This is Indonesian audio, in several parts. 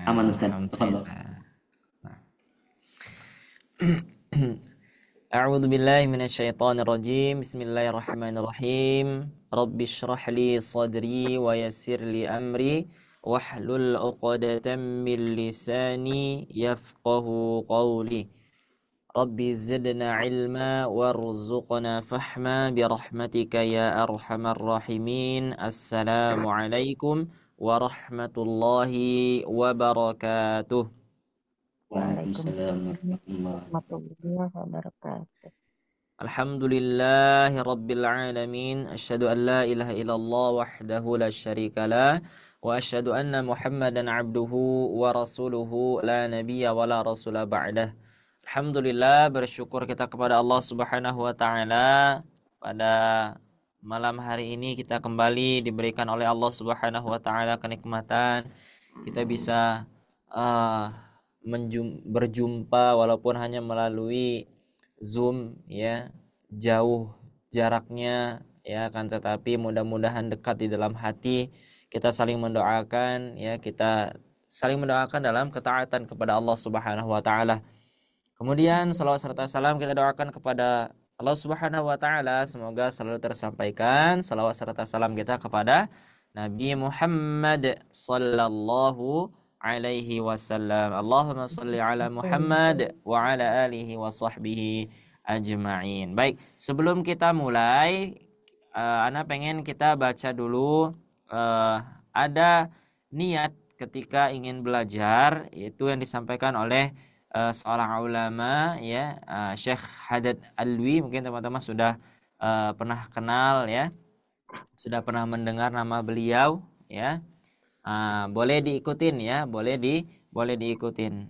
Aman Ustaz. Tafadhol. Alhamdulillah. Nah. A'udzu billahi minasyaitonir rajim. Bismillahirrahmanirrahim. Rabbi shrah li sadri wa yassir li amri wahlul 'uqdatam min lisani yafqahu qawli. Rabbi zidna ilma warzuqna fahma birahmatika ya arhamar rahimin. Assalamualaikum warahmatullahi wabarakatuh. Waalaikumsalam Waalaikumsalam warahmatullahi. warahmatullahi wabarakatuh. Alhamdulillahi rabbil alamin. Asyhadu an la ilaha illallah wahdahu la syarika lah. Wa asyhadu anna Muhammadan abduhu wa rasuluhu la nabiyya wa la rasula ba'dah. Alhamdulillah, bersyukur kita kepada Allah Subhanahu wa taala pada malam hari ini kita kembali diberikan oleh Allah Subhanahu wa taala kenikmatan kita bisa berjumpa walaupun hanya melalui Zoom ya, jauh jaraknya ya kan, tetapi mudah-mudahan dekat di dalam hati. Kita saling mendoakan ya, kita saling mendoakan dalam ketaatan kepada Allah Subhanahu wa taala. Kemudian salawat serta salam kita doakan kepada Allah Subhanahu wa taala, semoga selalu tersampaikan salawat serta salam kita kepada Nabi Muhammad sallallahu alaihi wasallam. Allahumma shalli ala Muhammad wa ala alihi wa sahbihi ajma'in. Baik, sebelum kita mulai, ana pengen kita baca dulu ada niat ketika ingin belajar, yaitu yang disampaikan oleh seorang ulama ya, Syekh Haddad Alwi. Mungkin teman-teman sudah pernah kenal ya, sudah pernah mendengar nama beliau ya. Boleh diikutin ya, boleh diikutin.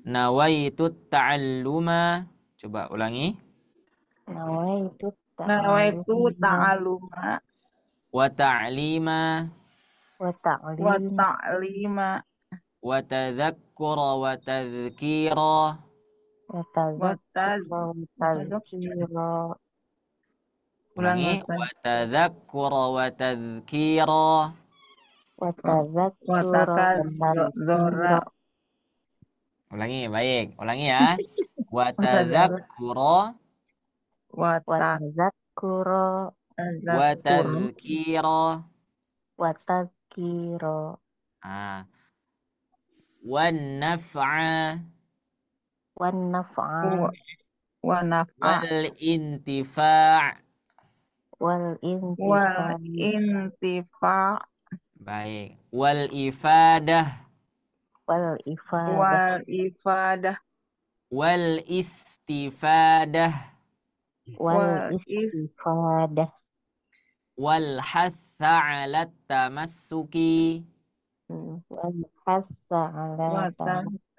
Nawaitu ta'alluma. Coba ulangi. Nawaitu Nawaitu ta'alluma ta'aluma Wa ta'lima wa wa ta'lima ta'lima wa tadhakkura wa tadhkira. wa tadzakkura wa tadhkira Ulangi. Wa tadhakkura wa tadhkira. wa tadzakkura wa tadhkira Ulangi, baik. Ulangi ya. Wa tadhakkura wa wa tadzakkura wa tadhkira. wa tadhkira Wan naf'a wan naf'a wa naf'a wal intifa'. wal wal intifa intifa' Baik. Wal ifadah wal ifadah wal ifadah wal istifadah wal istifadah wal hatha 'ala tamassuki. wal hasa ala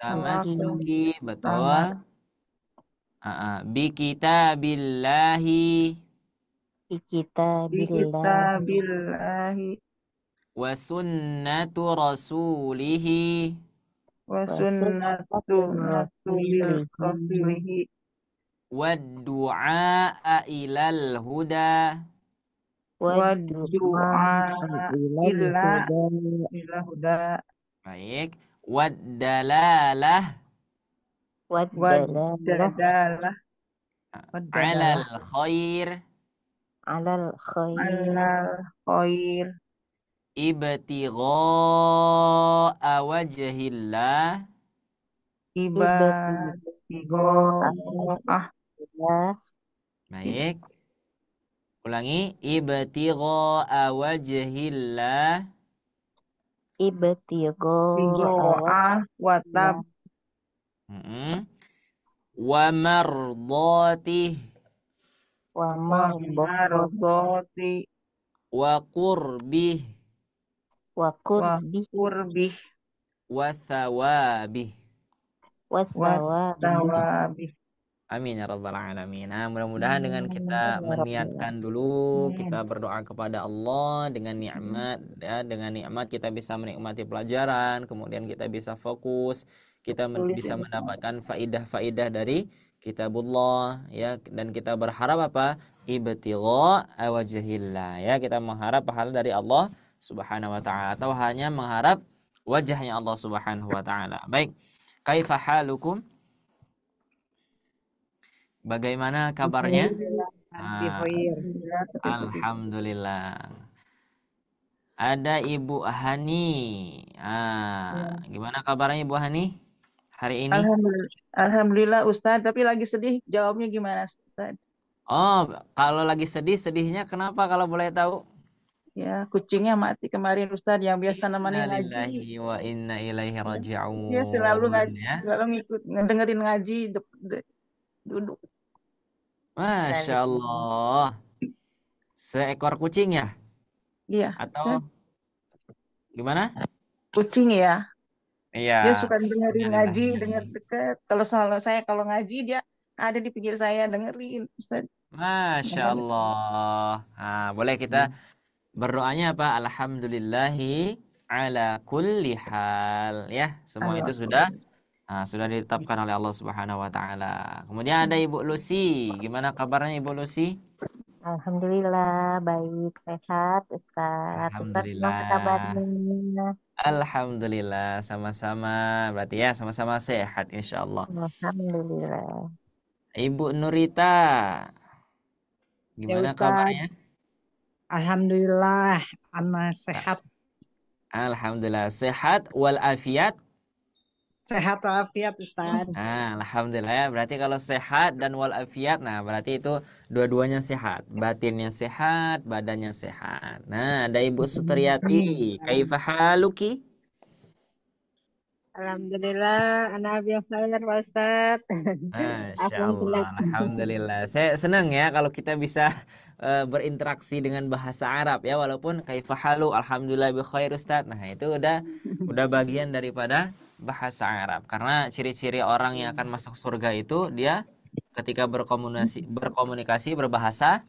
Tamassuki, betul. Bi kitabillahi bi kitabillah kitabillahi wa sunnatu rasulihi wa sunnatu rasulihi wa du'a ilal huda. wa du'a ila huda Baik. Wa dalalah wa dadalah alal khair alal khair alal khair ibtigha'a wajhillah. ibtigha'a Baik. Ulangi. Ibtigha'a wajhillah ibtigha'a wa tab wa mardhatih wa wa mardati wa qurbih wa wa qurbih qurbih wa thawabih. wa wa tawabih. Amin ya rabbal alamin. Mudah-mudahan dengan kita meniatkan dulu, kita berdoa kepada Allah dengan nikmat ya, dengan nikmat kita bisa menikmati pelajaran, kemudian kita bisa fokus, kita bisa mendapatkan faidah-faidah dari kitabullah ya, dan kita berharap apa? Ibtigha'a wajhillah ya, kita mengharap pahala dari Allah Subhanahu wa taala, atau hanya mengharap wajahnya Allah Subhanahu wa taala. Baik. Kaifa halukum? Bagaimana kabarnya? Ah, Alhamdulillah, tapi sedih. alhamdulillah. Ada Ibu Hani. Gimana kabarnya Ibu Hani hari ini? Alhamdulillah, Alhamdulillah Ustadz, tapi lagi sedih. Jawabnya gimana Ustadz? Oh, kalau lagi sedih, sedihnya kenapa kalau boleh tahu? Ya, kucingnya mati kemarin Ustadz yang biasa nemenin ngaji. Innalillahi wa inna ilaihi Dia selalu raji'un ngaji, ya. selalu ngikut ngedengerin ngaji duduk. Masya Allah. Seekor kucing ya? Iya, Ustadz. Atau gimana? Kucing ya. Iya. Dia suka dengerin ngaji, Innalillahi. denger dekat. Kalau ngaji dia ada di pinggir saya dengerin Ustadz. Masya Allah. Boleh kita berdoanya apa? Alhamdulillahi ala kulli hal ya. Semua itu sudah ditetapkan oleh Allah Subhanahu wa taala. Kemudian ada Ibu Lucy. Gimana kabarnya Ibu Lucy? Alhamdulillah, baik, sehat, Ustadz. Ustadz, gimana Alhamdulillah. kabarnya? Alhamdulillah sama-sama. Berarti ya sama-sama sehat insya Allah. Alhamdulillah. Ibu Nurita. Ya Gimana Ustaz, kabarnya? Alhamdulillah, Ana sehat, Alhamdulillah sehat walafiat. sehat walafiat Ustaz. Alhamdulillah ya. Berarti kalau sehat dan walafiat, nah berarti itu dua-duanya sehat. Batinnya sehat, badannya sehat. Nah, ada Ibu Sutriyati. Kaifa haluki? Alhamdulillah, anak yang khair Pak Ustaz. Masya Alhamdulillah. Allah, Alhamdulillah. Saya senang ya kalau kita bisa berinteraksi dengan bahasa Arab ya, walaupun kaifa halu, alhamdulillah bi khair Ustaz. Nah, itu udah bagian daripada bahasa Arab. Karena ciri-ciri orang yang akan masuk surga itu dia ketika berkomunikasi berbahasa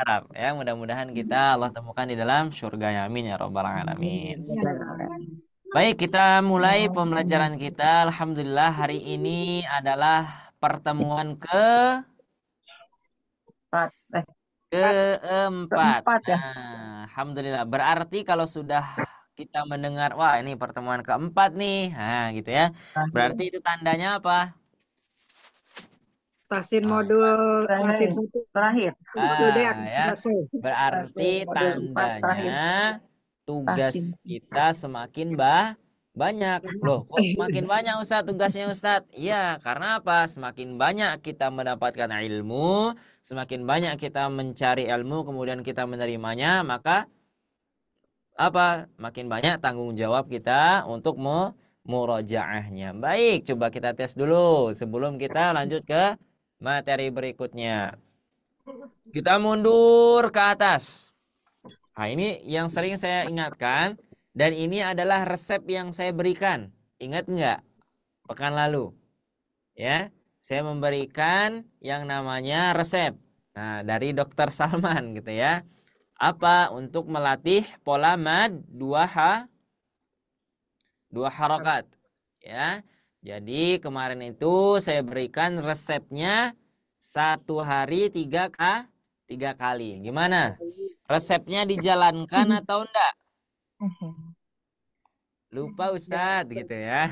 Arab ya. Mudah-mudahan kita Allah temukan di dalam surga. Amin ya rabbal alamin. Baik, kita mulai pembelajaran kita. Alhamdulillah hari ini adalah pertemuan keempat. Keempat ya. Nah, alhamdulillah. Berarti kalau sudah kita mendengar, wah ini pertemuan keempat nih. Nah, gitu ya. Berarti itu tandanya apa? Tahsin modul tahsin 1 Terakhir. udah Ya. selesai. Berarti Modul 4 terakhir. tandanya tugas kita semakin banyak. Loh, kok semakin banyak Ustadz tugasnya Ustadz? Iya, karena apa? Semakin banyak kita mendapatkan ilmu, semakin banyak kita mencari ilmu, kemudian kita menerimanya, maka apa? Makin banyak tanggung jawab kita untuk murojaahnya. Baik, coba kita tes dulu sebelum kita lanjut ke materi berikutnya. Kita mundur ke atas. Nah, ini yang sering saya ingatkan. Dan ini adalah resep yang saya berikan. Ingat nggak? Pekan lalu. Ya, saya memberikan yang namanya resep. Nah, dari Dokter Salman gitu ya. Apa? Untuk melatih pola mad dua harokat. Ya. Jadi kemarin itu saya berikan resepnya 1 hari 3 kali. Gimana? Resepnya dijalankan atau enggak? Lupa Ustadz gitu ya.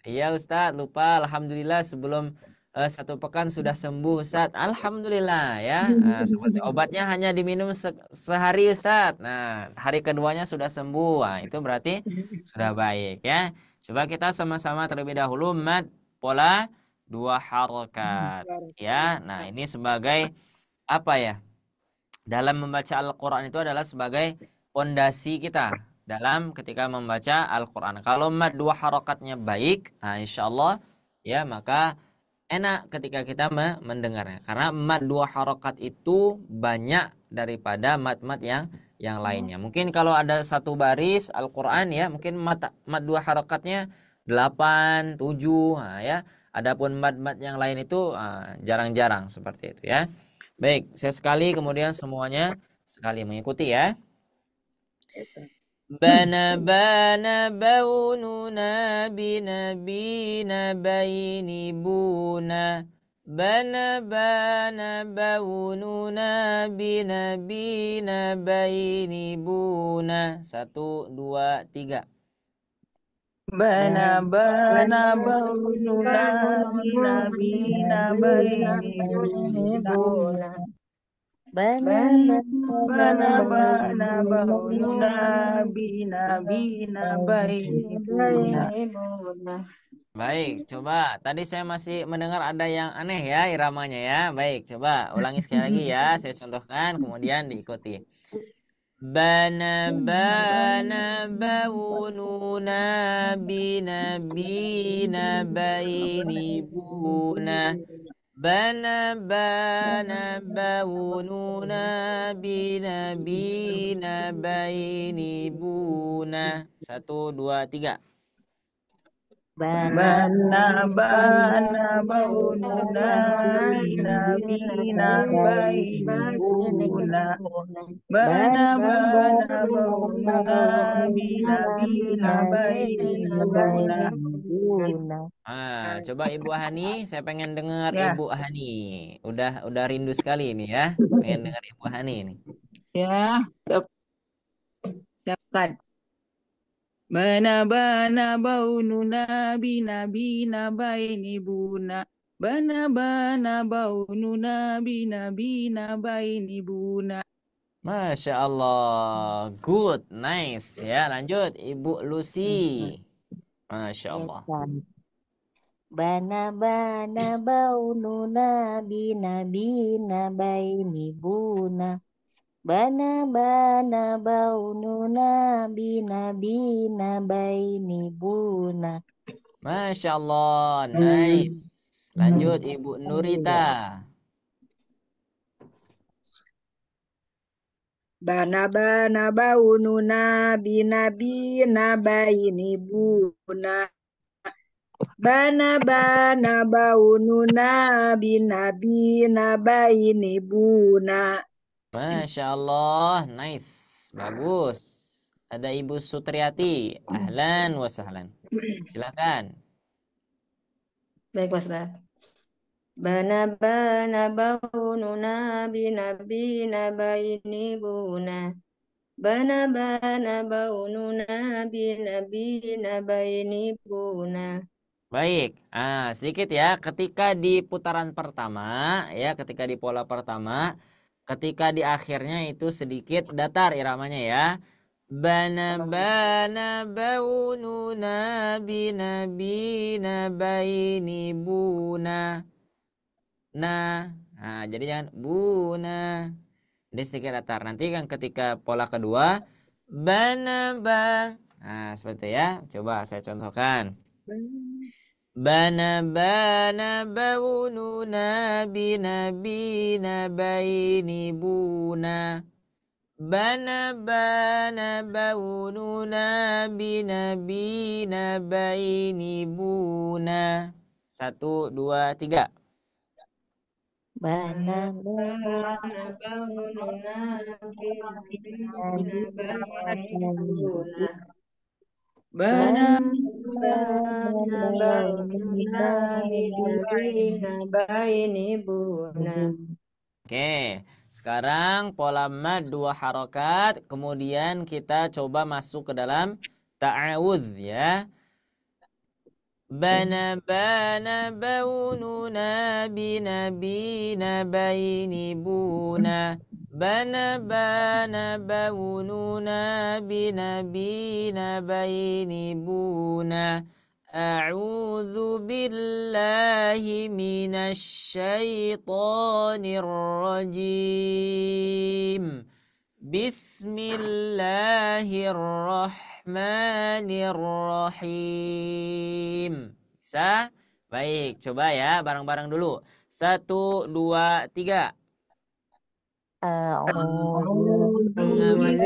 Iya Ustadz lupa. Alhamdulillah sebelum 1 pekan sudah sembuh Ustadz. Alhamdulillah ya. Seperti obatnya hanya diminum sehari Ustadz. Nah hari keduanya sudah sembuh. Nah, itu berarti sudah baik ya. Coba kita sama-sama terlebih dahulu mad pola 2 harokat ya. Nah ini sebagai apa ya? Dalam membaca Al-Quran itu adalah sebagai pondasi kita dalam ketika membaca Al-Quran. Kalau mad 2 harokatnya baik, nah insya Allah ya maka enak ketika kita mendengarnya. Karena mad 2 harokat itu banyak daripada mad-mad yang lainnya. Mungkin kalau ada 1 baris Al-Quran ya mungkin mad 2 harokatnya 8, 7 nah, ya. Adapun mad-mad yang lain itu jarang-jarang seperti itu ya. Baik, saya sekali kemudian semuanya sekali mengikuti ya. Bana baununa binabina baini buna Bana bana baununa bina bina baini buna. 1, 2, 3. Bana bana baununa bina bina baini buna. Bana Bana bana baununa bina bina baini buna. Baik, coba. Tadi saya masih mendengar ada yang aneh ya iramanya ya. Baik, coba ulangi sekali lagi ya. Saya contohkan, kemudian diikuti. Bana bana baununa bina bina baini buna. Bana bana baununa bina bina baini buna. 1, 2, 3. Bana Bana bana baununa bina bina baini buna. Bana bana baununa bina bina baini buna. Coba Ibu Hani, saya pengen dengar Ya, Ibu Hani. Udah rindu sekali ini ya. Pengen dengar Ibu Hani ini. ya, siapkan. Bana bana baununa bina bina baini buna. Bana bana baununa bina bina baini buna. Masya Allah, good, nice ya. Lanjut Ibu Lucy. Masya Allah. Bana bana baununa bina bina baini buna. Bana bana baununa bina bina baini buna. Masya Allah, nice. Lanjut Ibu Nurita. Bana bana baununa bina bina baini buna. Bana bana baununa bina bina baini buna. Masya Allah, nice, bagus. Ada Ibu Sutriati, ahlan wa sahlan. Silakan. Baik, Mas Ustaz. Bana bana baununa bina bina baini buna. Bana bana baununa bina bina baini buna. Baik, sedikit ya. Ketika di putaran pertama, ya, ketika di pola pertama, ketika di akhirnya itu sedikit datar iramanya ya. Bana bana baununa bina bina baini buna. Nah, jadi jangan buna. Jadi sedikit datar. Nanti kan ketika pola kedua, bana ba. Nah, seperti itu ya. Coba saya contohkan. Bana bana baununa bina bina baini buna. Bana bana baununa bina bina baini buna. 1, 2, 3. Bana Bana baununa bina bina baini buna. bana Bana baununa bina bina baini buna. Oke, sekarang pola mad 2 harokat, kemudian kita coba masuk ke dalam ta'awudz ya. Bana bana baununa bina bina baini buna. Bana bana baununa bina bina baini buna. A'udzu billahi minasy syaithanir rajim. Bismillahirrahmanirrahim. Bisa? Baik, coba ya bareng-bareng dulu. 1, 2, 3. A'udzu A'udzu billahi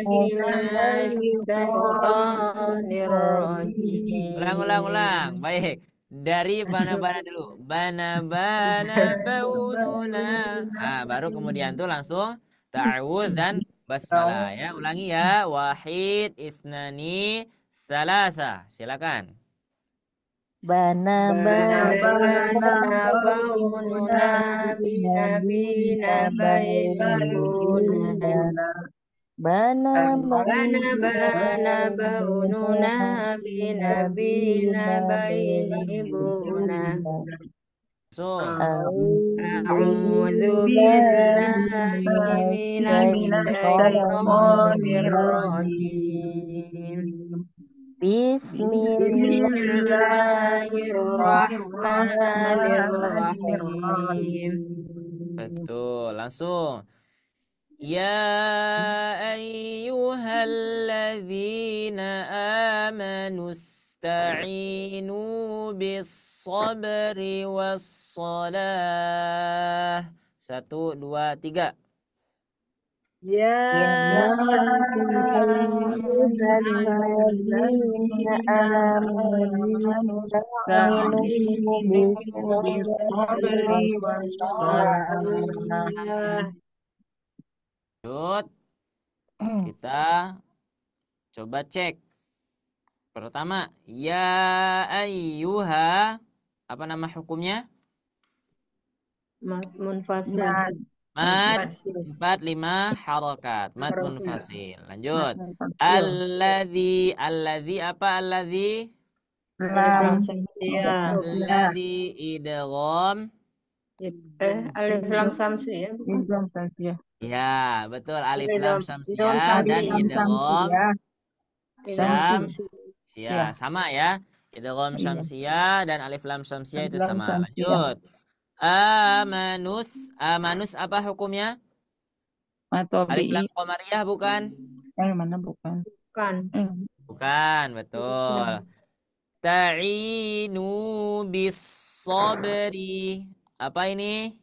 billahi minasyaitonir Ulang. rajim. Baik. Dari bana-bana dulu. Bana-bana baununa. Baru kemudian tuh langsung ta'awudz dan basmalah ya. Ulangi ya. Wahid, isnani, salasa. Silakan. Bana Bana bana bana baununa bina bina baini buna. Bana Bana bana baununa bina bina baini buna. So, A'udzu billahi minasyaitonir rajim. Bismillahirrahmanirrahim. betul. Langsung. Ya ayyuhalladzina amanu ista'inu bis-sabri was-salah. 1, 2, 3. Ya ayyuhalladzina amanu ista'inu bis-sabri was-salah. Lanjut, kita coba cek. Pertama, ya ayyuha, apa nama hukumnya? Mad munfasil. Mad Munfasil. 4, 5 harakat. Mad munfasil. Lanjut. Munfasil. Alladzi apa alladzi? Alif lam samsiyah. Alladzi idgham. Alif lam samsiyah. Ya, betul. Alif Idgham lam samsiyah dan idgham syamsiyah. Sama ya. Idgham syamsiyah dan alif lam syamsiyah itu sama. Lanjut. Amanus apa hukumnya? Alif lam qamariyah bukan? Bukan. Bukan, betul. Ta'inu bis sabri. Apa ini?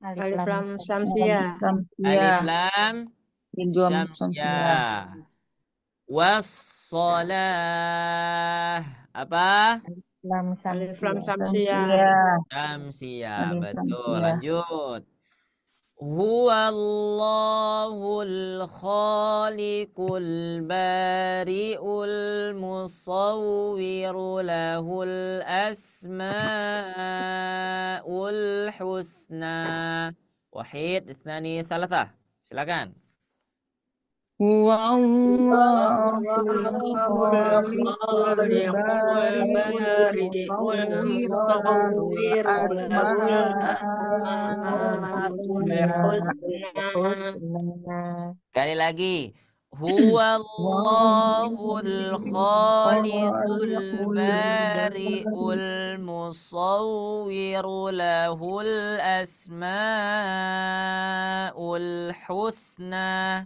Alif lam samsiyah. Alif lam syamsiyah. Was-salah. Apa? Alif lam samsiyah. Syamsiyah, betul. Lanjut. Huwallahul khaliqul bari'ul musawwiru lahul asma'ul husna. Wahid, itsani, tsalatsa. Silakan. Sekali lagi. Huwallahul khaliqul bari'ul musawwiru lahul asma'ul husna.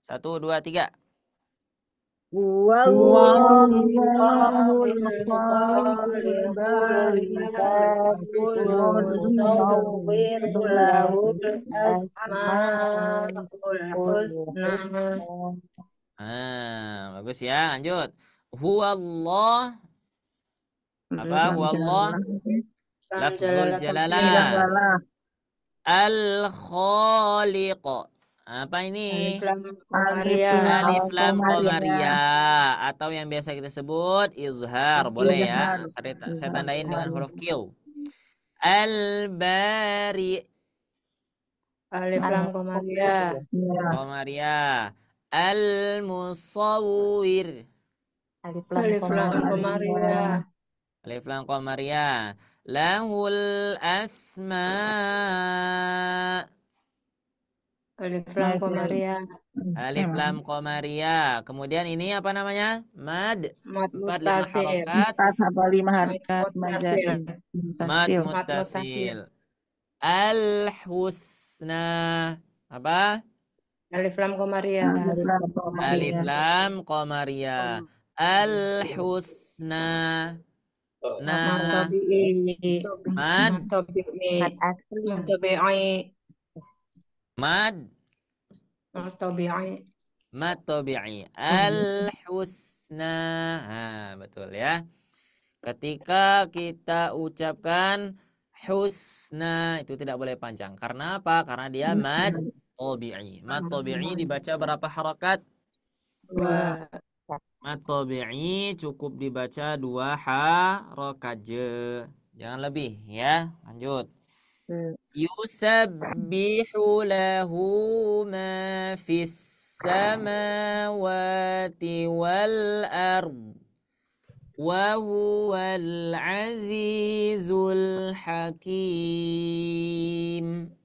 1, 2, 3. Wallahul Bagus ya. Lanjut. Huwallah. Apa? Huwallah. Lafzul jalalah. Al-khaliq. Apa ini? Alif lam qamariyah atau yang biasa kita sebut izhar, boleh ya. Saya tandain dengan huruf Q. Al-bari. Alif lam qamariyah. Qamariyah. Al-musawwir. Alif lam qamariyah. Alif lam qamariyah. Lahul asma. Alif lam qamariyah. Alif lam qamariyah. Kemudian ini apa namanya? Mad. Mad 4, 5 harakat. Mad muttasil. Al-husna. Apa? Alif lam qamariyah. Alif lam qamariyah. Al-husna. Nah. Mad. Mad. Mad tabi'i. Al-husna. Betul ya. Ketika kita ucapkan husna itu tidak boleh panjang. Karena apa? Karena dia mad tabi'i. Mad tabi'i dibaca berapa harakat? Mat tabi'i cukup dibaca 2 harokat je. Jangan lebih ya. Lanjut. Yusabbihu lahu ma fis samawati wal ard wa huwal azizul hakim.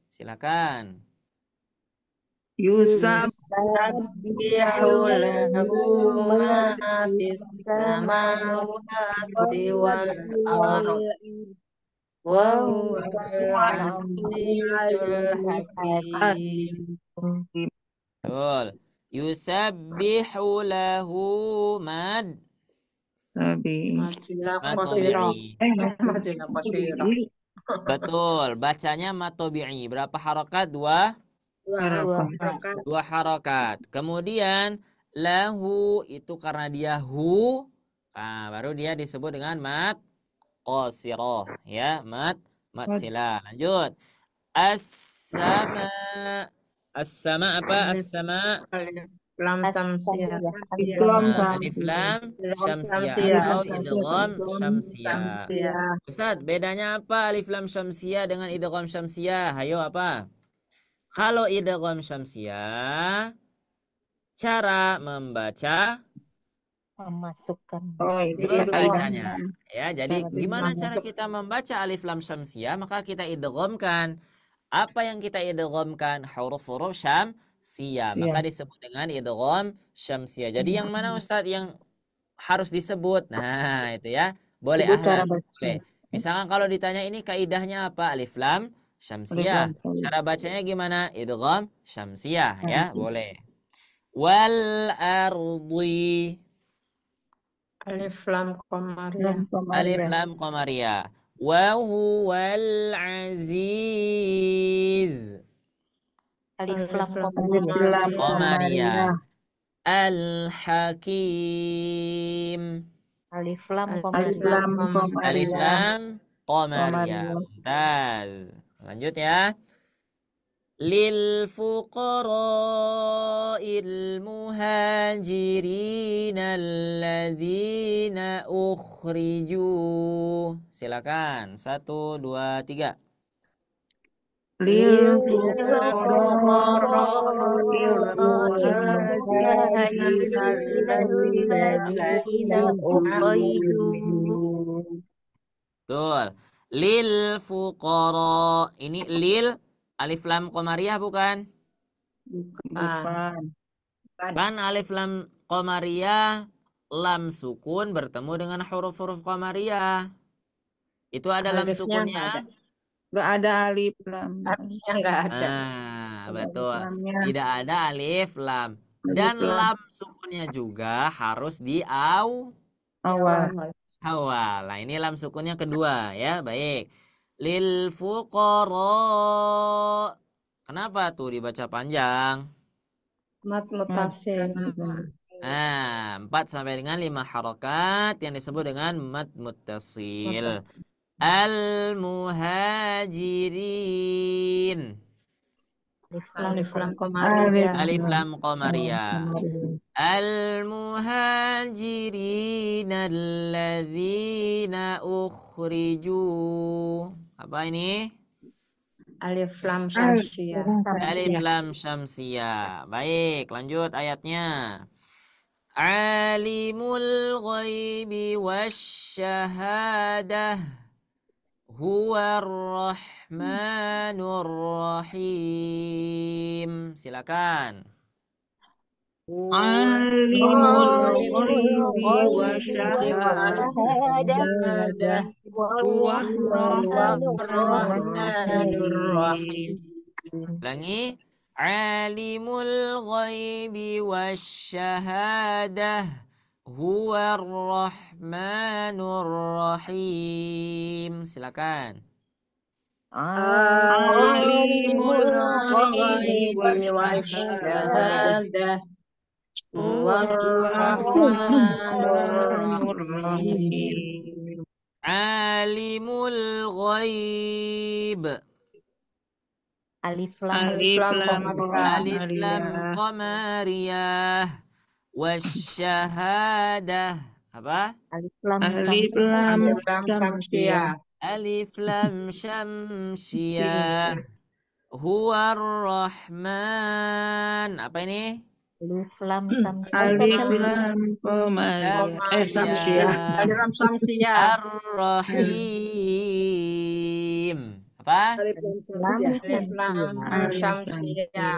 Silakan. Yusabbihu lahu ma fis samawati wal ardh wa huwal azizul hakim. Betul. Yusabbihu lahu mad Matilah mad qasirah. tabi'i. Matilah qasirah. Betul. Bacanya mad tabi'i. Berapa harokat? 2 Harokat. 2 harokat. Kemudian lahu itu karena dia hu, nah, baru dia disebut dengan mad qasirah ya, mad sila. Lanjut. As-sama. As-sama apa? As-sama. Alif lam samsiyah. Nah, alif lam syamsiyah atau idgham syamsiyah. Ustadz, bedanya apa alif lam syamsiyah dengan idgham syamsiyah? Hayo apa? Kalau idgham syamsiyah, cara membaca Memasukkan. bacanya ya. Jadi gimana cara kita membaca alif lam syamsiyah? Maka kita idghamkan. Apa yang kita idghamkan? Huruf-huruf syamsiyah. Maka disebut dengan idgham syamsiyah. Jadi yang mana Ustadz yang harus disebut? Nah, itu ya. Boleh ahlan. Boleh. Misalkan kalau ditanya ini kaidahnya apa? Alif lam syamsiyah. Cara bacanya gimana? Idgham syamsiyah ya. Boleh. Wal ardi. Alif lam qamariyah. Alif lam qamariyah. Wa huwal aziz. Alif lam Qamariyah. Al hakim. Alif lam Alif lam qamariyah. Mumtaz. Lanjut ya. Lil fuqara'il muhajirin alladzina ukhriju. Silakan. 1, 2, 3. Lil fuqara'il muhajirin alladzina ukhriju. Betul. Lil fuqara. Ini lil alif lam qamariyah bukan? Kan alif lam qamariyah lam sukun bertemu dengan huruf-huruf qamariyah. Itu ada lam Alifnya sukunnya? Nggak ada alif lam. Alifnya nggak ada. Nah, betul. Lamnya. Tidak ada alif lam. Dan lam sukunnya juga harus di awal. Nah, ini lam sukunnya kedua ya. Baik. Lil fuqara. Kenapa tuh dibaca panjang? Mat mutasil. Nah, 4 sampai dengan 5 harokat yang disebut dengan mad muttasil. Al muhajirin. Alif lam qamariyah. Alif lam qamariyah. Al muhajirin alladzina ukhriju. Apa ini? Alif lam syamsiyah. Alif lam syamsiyah. Baik, lanjut ayatnya. Alimul ghaibi wasyahadah huwar rahmanur rahim. Silakan. Alimul ghaibi wasyahadah Rahmanur rahim. Ulangi. Alimul ghaibi wasyahadah huwar rahmanur rahim. Silakan. Alimul ghaibi wasyahadah huwar rahmanur rahim. Alimul ghaib. Alif lam Alif lam qamariyah. Wasyahadah. Apa? Alif lam Alif samsia. lam samsia. Alif lam syamsiyah. Huwar Rahman. Apa ini? Alif lam samsia. Alif lam komariah. Samsiyah. Alif lam samsia. Ar-Rahim. Apa? Alif lam Lam samsiah. Alif lam samsia.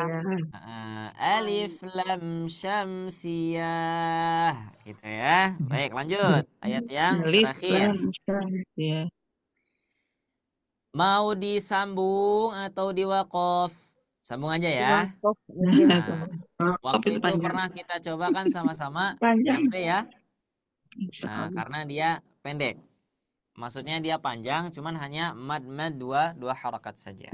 Alif lam syamsiyah. Gitu ya. Baik, lanjut. Ayat yang Alif terakhir. lam samsiah. Mau disambung atau diwakaf? Sambung aja ya. Wakaf. Nah, waktu itu pernah kita coba kan sama-sama Panjang. nyampe ya. Nah, karena dia pendek. Maksudnya dia panjang, cuman hanya mad dua harakat saja.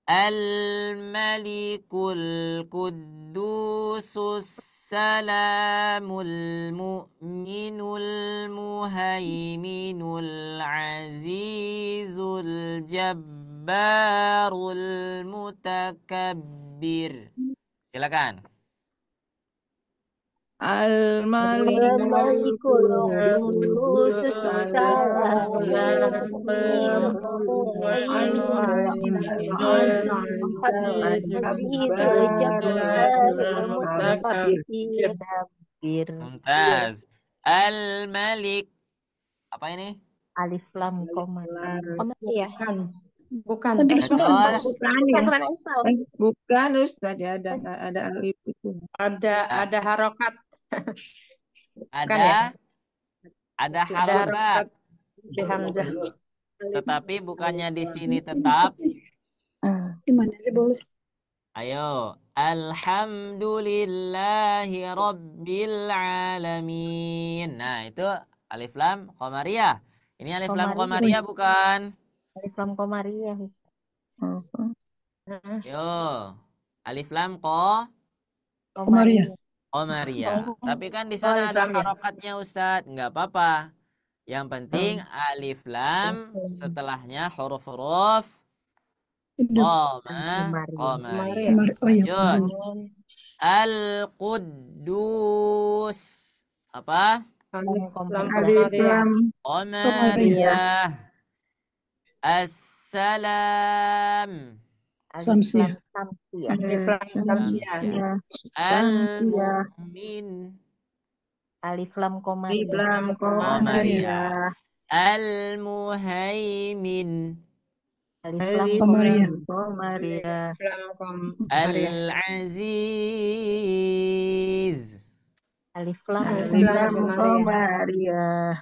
Al-Malikul Quddusus Salamul Mu'minul Muhaiminul Azizul Jabbarul Mutakabbir. Silakan. Al-Malikul Qudus Salamul Mumtaz. Al-Malik. Apa ini? Alif lam koma. Koma ya. Bukan. Betul. Bukan Ustaz, ada alif itu. Ada harokat. Ada harakat. Si Hamzah. Tetapi bukannya di sini tetap. Gimana sih boleh? Ayo. Alhamdulillahi Rabbil Alamin. Nah, itu alif lam qamariyah. Ini alif lam qamariyah bukan? Alif lam komariah. Yo. Alif lam Komariah. qamariyah. Tapi kan di sana ada harokatnya Ustadz. Nggak apa-apa. Yang penting alif lam setelahnya huruf-huruf qamariyah. Lanjut. Al-Quddus. Apa? Alif lam Alif lam Qamariyah. Assalam. Samsia. Alif lam samsia. Al-Mu'min. Alif lam Alif komariah. lam Qamariyah. Al-Muhaimin. Alif lam komariah. Al-Aziz. Alif lam Komariah.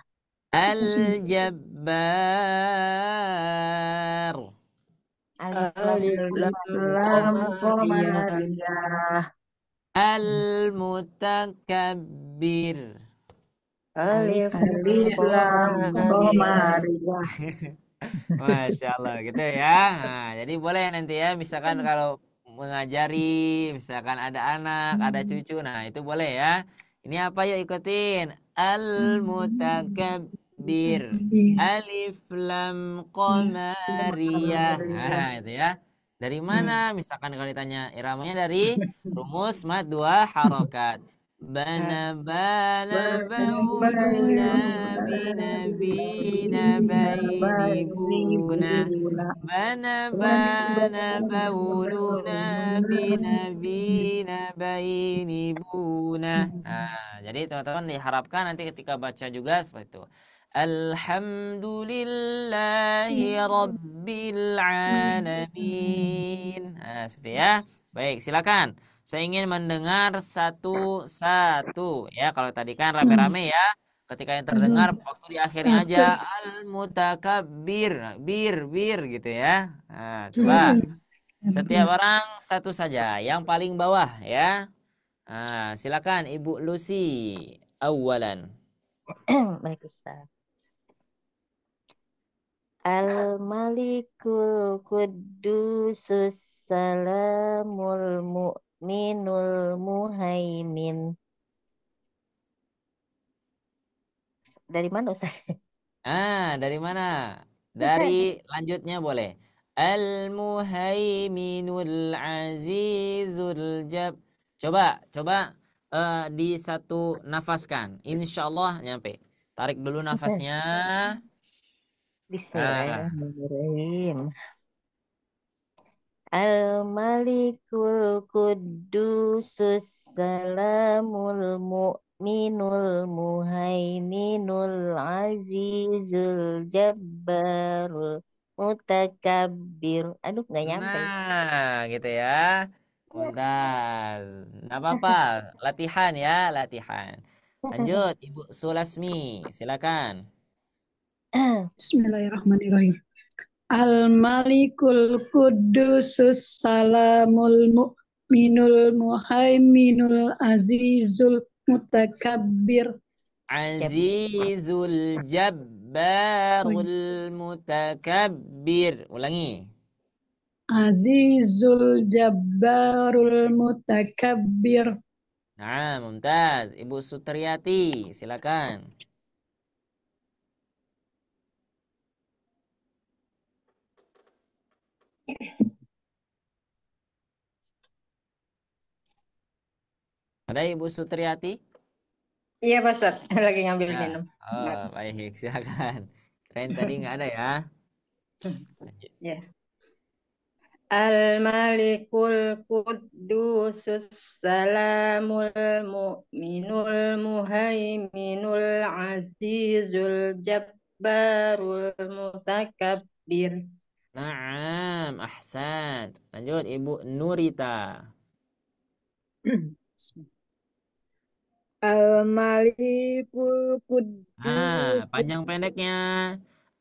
Al-Jabbar. Alif Lam komariah. Al-Mutakabbir. Alif lam komariah. Masya Allah gitu ya. Nah, jadi boleh nanti ya, misalkan kalau mengajari, misalkan ada anak, ada cucu, nah itu boleh ya. Ini apa, yuk ikutin. Al-Mutakabbir. Alif lam qamariyah. Nah itu ya. Dari mana? Misalkan kalau ditanya iramanya dari rumus mad dua harokat. Bana bana bauluna bina bina baini buna. Bana bana bauluna bina bina baini buna. Nah, jadi teman-teman diharapkan nanti ketika baca juga seperti itu. Alhamdulillahi Rabbil Alamin. Nah, seperti ya. Baik, silakan. Saya ingin mendengar satu-satu. Ya, kalau tadi kan rame-rame ya. Ketika yang terdengar waktu di akhirnya aja al-mutakabbir, bir gitu ya. Nah, coba setiap orang satu saja. Yang paling bawah ya. Nah, silakan Ibu Lucy awalan. Baik Ustaz. Al-Malikul Quddusus Salamul Mu'minul Muhaimin. Dari mana Ustaz? Dari mana? Dari lanjutnya boleh. Al-Muhaiminul Azizul Jab. Coba di satu nafaskan. Insya Allah nyampe. Tarik dulu nafasnya. Nah, Bismillahirrahmanirrahim. Al-Malikul Qudusus Salamul Mu'minul Muhaiminul Azizul Jabbarul Mutakabbir. Aduh, nggak nyampe. nah, gitu ya. Mumtaz. Nggak apa-apa. Latihan ya, latihan. Lanjut, Ibu Sulasmi, silakan. Bismillahirrahmanirrahim. Al-Malikul Qudusus Salamul Mu'minul Muhaiminul Azizul Mutakabbir. Azizul Jabbarul Mutakabbir. Ulangi. Azizul Jabbarul Mutakabbir. Nah, mumtaz. Ibu Sutriati, silakan. Ada Ibu Sutriati? Iya Pak Ustadz, lagi ngambil Ya. minum. Oh, baik, silakan. Keren tadi nggak ada ya. Lanjut. Ya. Al-Malikul Qudusus Salamul Mu'minul Muhaiminul Azizul Jabbarul Mutakabbir. Naam, ahsan. Lanjut Ibu Nurita. Al-Malikul Nah, Quddus. panjang pendeknya.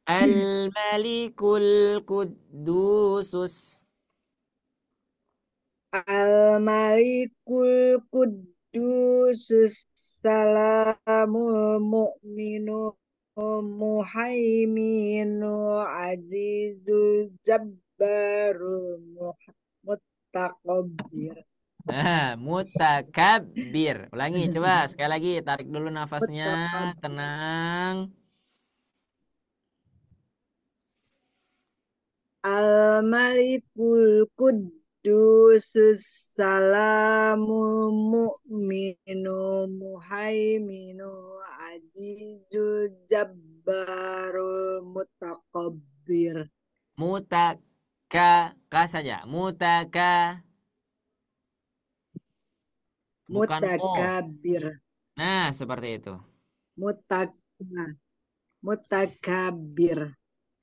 Al-Malikul Qudusus. Al-Malikul Quddus Salamul Mu'minu Muhaiminu Azizul Jabbarul Mutakabbir. Nah, mutakabbir. Ulangi coba sekali lagi, tarik dulu nafasnya, Mutakabbir. tenang. Al-Malikul Quddus Salamul Mu'minu Muhaiminu Azizul Jabbarul Mutakabbir. Mutaka saja. Mutaka. Bukan O. Mutakabbir. Nah, seperti itu. Mutakabbir.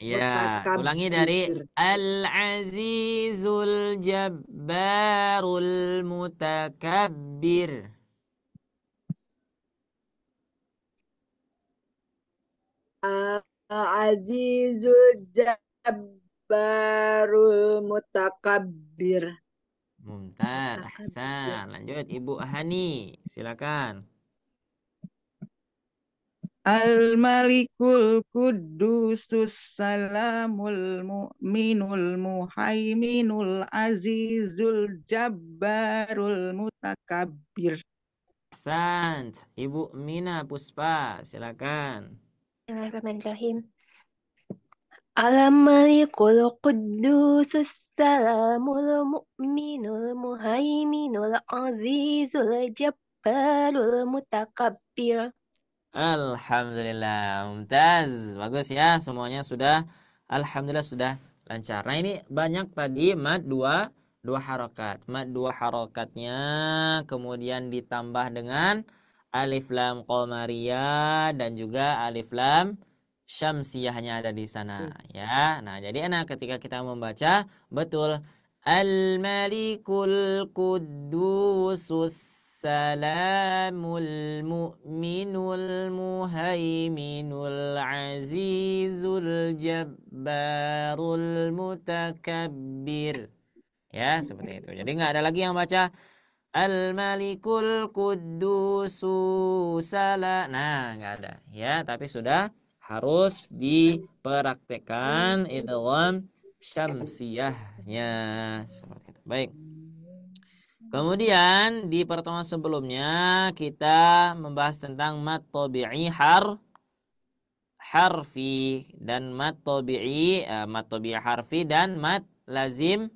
Ya, ulangi dari Mutakabbir. Al-Azizul Jabbarul Mutakabbir. Azizul Jabbarul Mutakabbir. Mumtaz, ahsan. Lanjut Ibu Hani, silakan. Al-Malikul Qudusus Salamul Mu'minul Muhaiminul Azizul Jabbarul Mutakabbir. Ahsan. Ibu Mina Puspa, silakan. Bismillahirrahmanirrahim. Al-Malikul Qudusus Salamul Mu'minul Muhaiminul Azizul Jabbarul Mutakabbir. Alhamdulillah, mumtaz. Bagus ya, semuanya sudah. Alhamdulillah sudah lancar. Nah, ini banyak tadi mad dua harokat. Mad dua harokatnya kemudian ditambah dengan alif lam qamariyah dan juga alif lam syamsiyahnya ada di sana ya. Nah, jadi enak ketika kita membaca betul Al-Malikul Qudusus Salamul Mu'minul Muhaiminul Azizul Jabbarul Mutakabbir. Ya, seperti itu. Jadi nggak ada lagi yang baca Al-Malikul Qudusus Salam. Nah, nggak ada. Ya, tapi sudah harus dipraktekkan idgham syamsiyahnya seperti itu. Baik. Kemudian di pertemuan sebelumnya kita membahas tentang mad tabi'i harfi dan mad tabi'i harfi dan mad lazim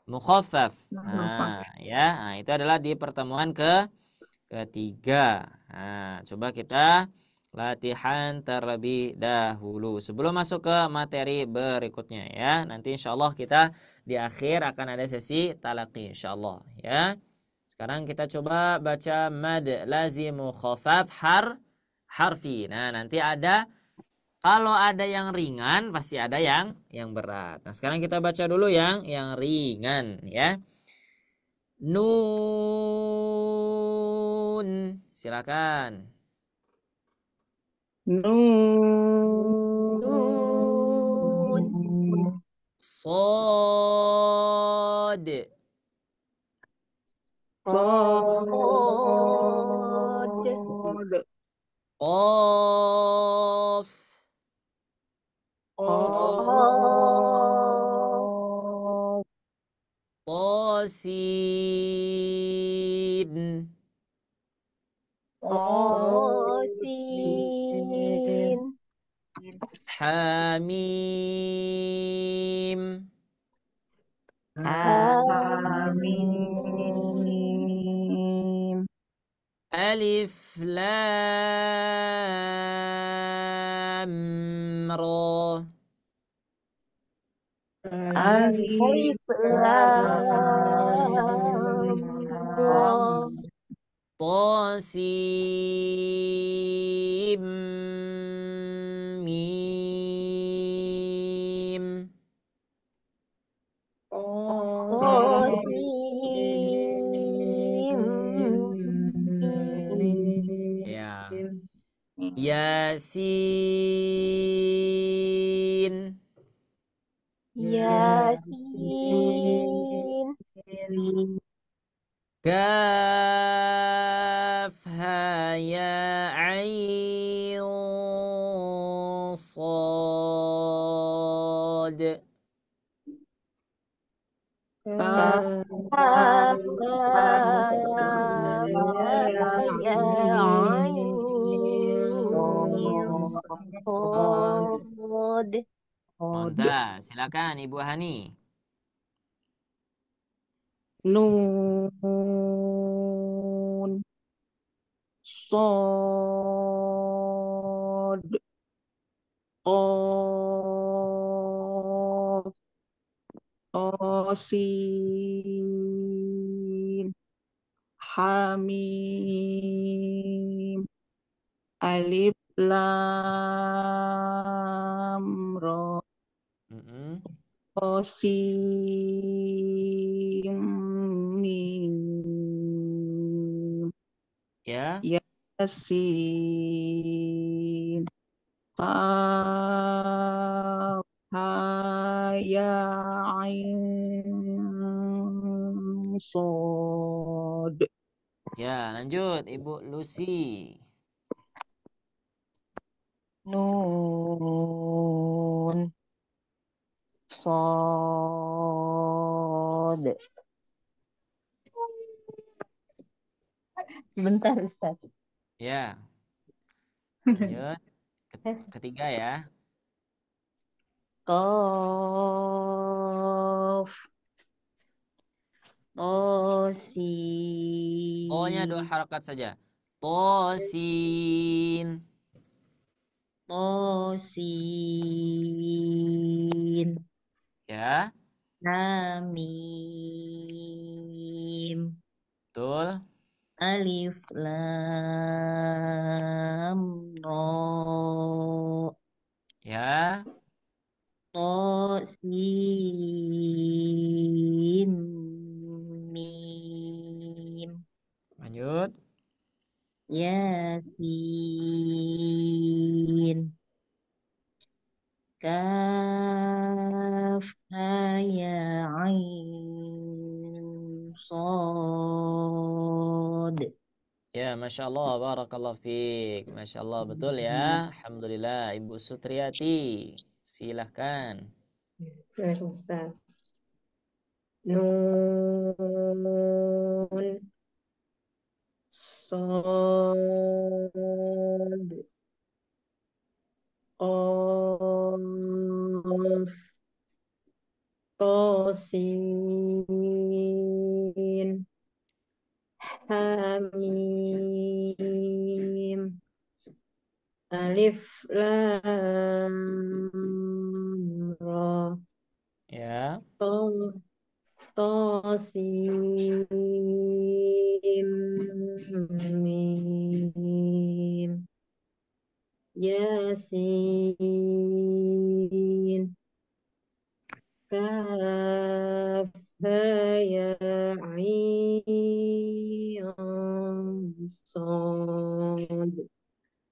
mukhaffaf. Nah, ya. Nah, itu adalah di pertemuan ketiga. Nah, coba kita latihan terlebih dahulu sebelum masuk ke materi berikutnya ya. Nanti insya Allah kita di akhir akan ada sesi talaqi insya Allah ya. Sekarang kita coba baca mad lazimu khafaf harfi. Nah, nanti kalau ada yang ringan pasti ada yang berat. Nah, sekarang kita baca dulu yang ringan ya. Nun. Silakan. Nun. Sod. Qad. Qaf. Qaf. Qasin. Qasin. Hamim. Hamim. Alif lam ra. Alif Alif lam ra. Tasim mim. Qasim mim. Ya. Yasin. Yasin. Kaf ha ya ain sad. Kaf ya ain sad. Onta, silakan Ibu Hani. Nun. Sod. Qaf. Qasin. Hamim. Alif lam ra. Mm-mm. Qasim mim. Ya, Yasin. Qaf ha ya ain sad. ya lanjut Ibu Lucy. Nun. Sod. Sebentar Ustaz. Ya, lanjut. Ketiga ya. Qaf. To-nya 2 Tosin. harakat saja. Tosin. Tosin. Ya, Hamim. betul. Alif lam ra. Ya, Tosin mim. lanjut. Yasin. Kaf ha ya ain sad. Ya, Masya Allah, Barakallah fiik. Masya Allah, betul ya. Alhamdulillah, Ibu Sutriati. Silahkan. Baik, Ustaz. Nun. Sod. Qaf. Tosin. Hamim. Alif lam ra. Ya. To Tosim mim. Yasin. Kaf ya ain sod.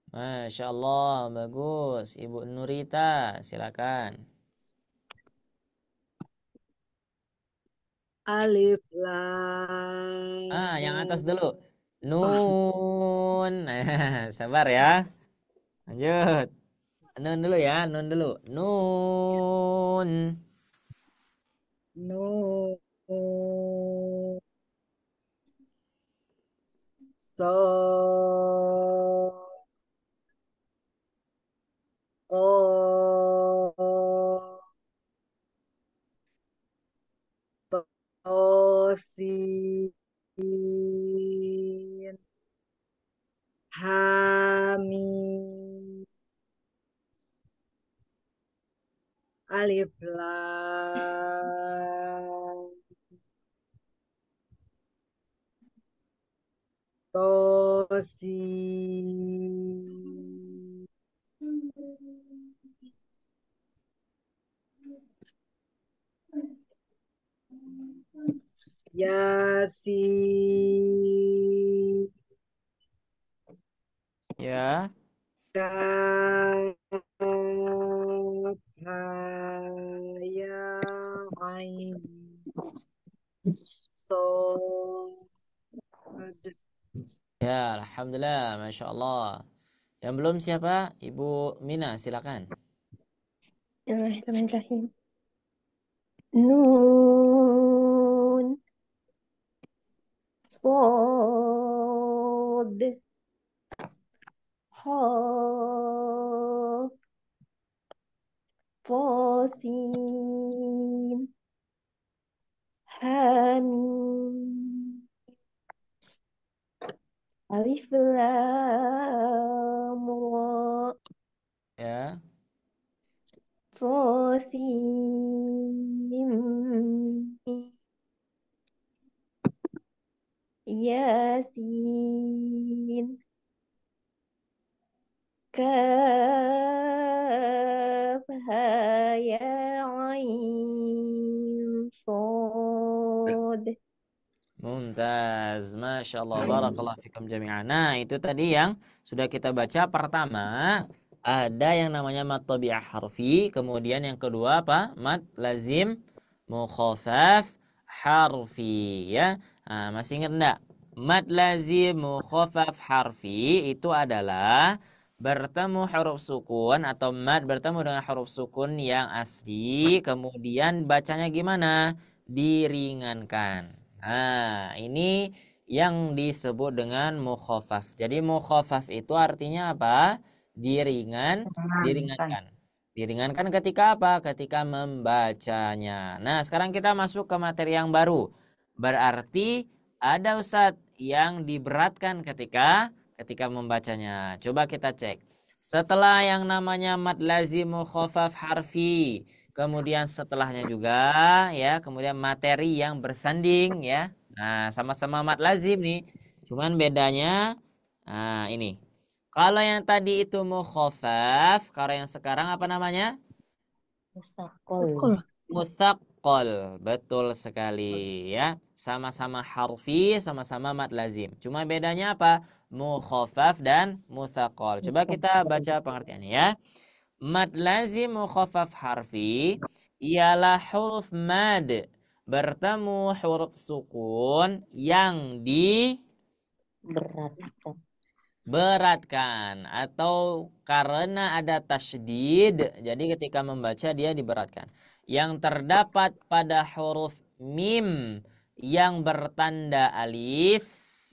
Masya Allah, bagus. Ibu Nurita, silakan. Alif lam Yang atas dulu. Nun. Sabar ya. Lanjut. Nun dulu ya, nun dulu. Nun. Nun so o tosin hamim alif lam tosin Yasin Ya. kaf ya ain sod. Ya, Alhamdulillah, Masya Allah. Yang belum siapa? Ibu Mina, silakan. Bismillahirrahmanirrahim. Nun. Qad. Qaf. Qasim. Hamim. Alif lam ra. Ya. Qasim. Yasin. Kaf ya ain sod. Mumtaz, Masya Allah, Barakallah fikum jami'an. Nah, itu tadi yang sudah kita baca. Pertama, ada yang namanya mad tabi'ah harfi. Kemudian yang kedua apa? Mad lazim mukhafaf harfi. Ya, nah, masih ingat enggak? Mad lazim mukhafaf harfi itu adalah bertemu huruf sukun atau mad bertemu dengan huruf sukun yang asli. Kemudian bacanya gimana? Diringankan. Nah, ini yang disebut dengan mukhafaf. Jadi mukhafaf itu artinya apa? Diringankan. Diringankan ketika apa? Ketika membacanya. Nah, sekarang kita masuk ke materi yang baru. Berarti ada ustadz yang diberatkan ketika membacanya. Coba kita cek. Setelah yang namanya mad lazim mukhafaf harfi, kemudian setelahnya juga ya, kemudian materi yang bersanding ya. Nah, sama-sama mad lazim nih. Cuman bedanya ini. Kalau yang tadi itu mukhafaf, kalau yang sekarang apa namanya? Mustaqil. Mutsaqqal. Betul sekali ya. Sama-sama harfi, sama-sama mad lazim. Cuma bedanya apa? Mukhafaf dan mutsaqqal. Coba kita baca pengertiannya ya. Mad lazim mukhafaf harfi ialah huruf mad bertemu huruf sukun yang diberatkan atau karena ada tasydid, jadi ketika membaca dia diberatkan. Yang terdapat pada huruf mim yang bertanda alis.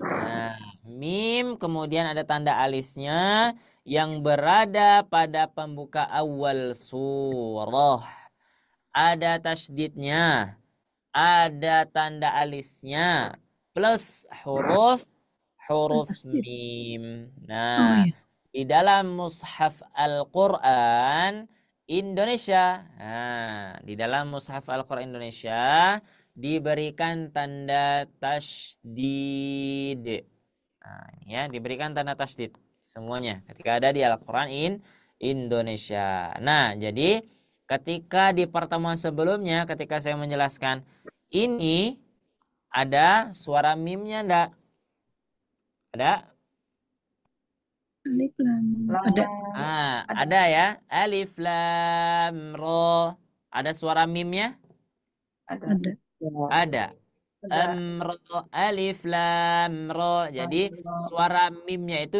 Nah, mim kemudian ada tanda alisnya yang berada pada pembuka awal surah. Ada tasydidnya, ada tanda alisnya, plus huruf Tasdid. mim. Oh Nah, iya. di dalam mushaf Al-Quran Indonesia, nah, di dalam mushaf Al-Quran Indonesia diberikan tanda tasydid. Nah, ini ya, diberikan tanda tasydid semuanya ketika ada di Al-Quran Indonesia. Nah, jadi ketika di pertemuan sebelumnya ketika saya menjelaskan ini ada suara mimnya enggak? Ada? Alif lam. Ada. Ada ya. Alif lam ro. Ada suara mimnya? Ada. Ada. Amro alif lam ro. Jadi suara mimnya itu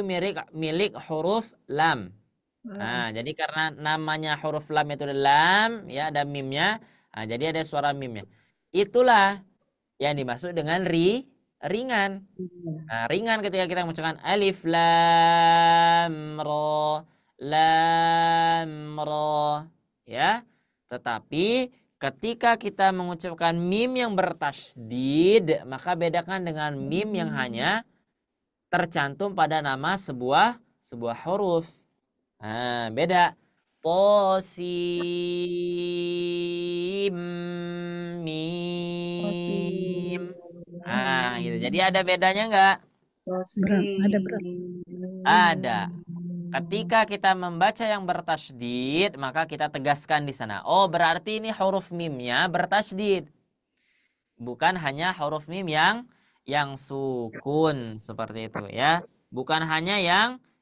milik huruf lam. Nah, jadi karena namanya huruf lam itu lam, ya ada mimnya. Nah, jadi ada suara mimnya. Itulah yang dimaksud dengan ringan. Nah, ringan ketika kita mengucapkan alif lam ro, ya. Tetapi ketika kita mengucapkan mim yang bertasydid, maka bedakan dengan mim yang hanya tercantum pada nama sebuah huruf. Nah, beda. Tosim mim. Nah, gitu. Jadi ada bedanya enggak? Berat. Ada. Ketika kita membaca yang bertasydid, maka kita tegaskan di sana. Oh, berarti ini huruf mimnya bertasydid. Bukan hanya huruf mim yang sukun seperti itu ya. Bukan hanya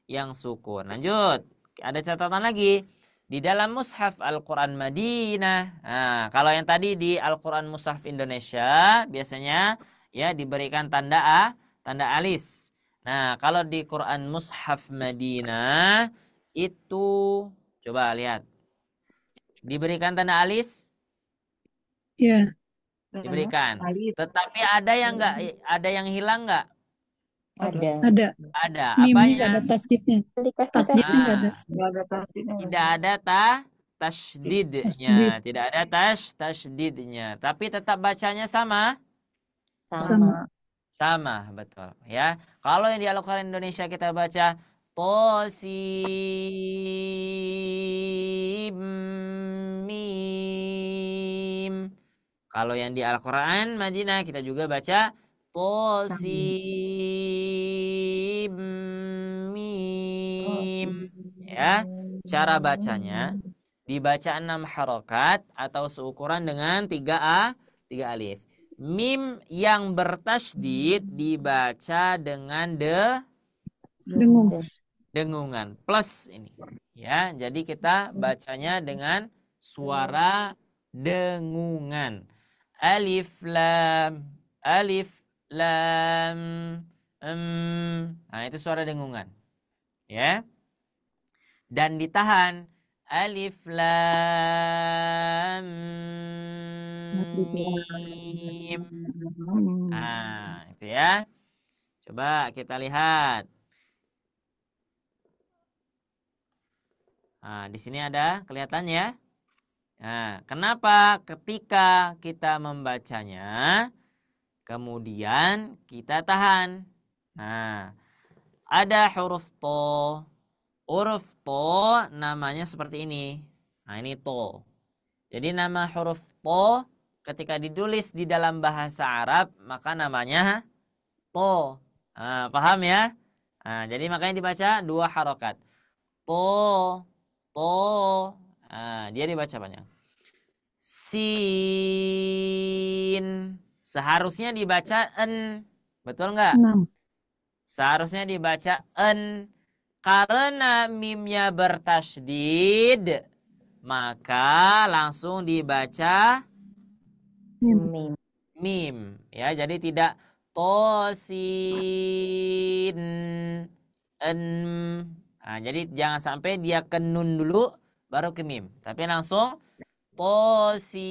yang sukun. Lanjut. Ada catatan lagi. Di dalam mushaf Al-Quran Madinah. Nah, kalau yang tadi di Al-Quran Mushaf Indonesia biasanya ya diberikan tanda alis. Nah, kalau di Quran Mushaf Madinah itu coba lihat. Diberikan tanda alis? Ya. Diberikan. Tetapi ada yang hilang enggak? Ada. Ada. Mimnya nggak Apanya? ada tasdidnya. Tasdidnya nggak ada. Tidak ada tasydidnya. Tidak ada tasydidnya. Tapi tetap bacanya sama? Sama, betul. Ya. Kalau yang di Al-Quran Indonesia kita baca Tosim mim. Kalau yang di Al-Quran Madinah kita juga baca Tosim mim. Ya. Cara bacanya dibaca 6 harokat atau seukuran dengan 3 alif. Mim yang bertasydid dibaca dengan dengungan plus ini ya. Jadi kita bacanya dengan suara dengungan. Alif lam nah itu suara dengungan ya. Dan ditahan alif lam mim. Nah, itu ya. Coba kita lihat. Nah, di sini ada kelihatan ya. Nah, kenapa ketika kita membacanya kemudian kita tahan? Nah, ada huruf to. Huruf to namanya seperti ini. Nah, ini to. Jadi nama huruf to ketika ditulis di dalam bahasa Arab maka namanya to. Nah, paham ya? Nah, jadi makanya dibaca 2 harokat. To. Nah, dia dibaca panjang. Sin. Seharusnya dibaca en. Betul nggak? 6. Seharusnya dibaca en. Karena mimnya bertasydid, maka langsung dibaca mim. Ya, jadi tidak tosin en. Nah, jadi jangan sampai dia ke nun dulu baru ke mim, tapi langsung tosim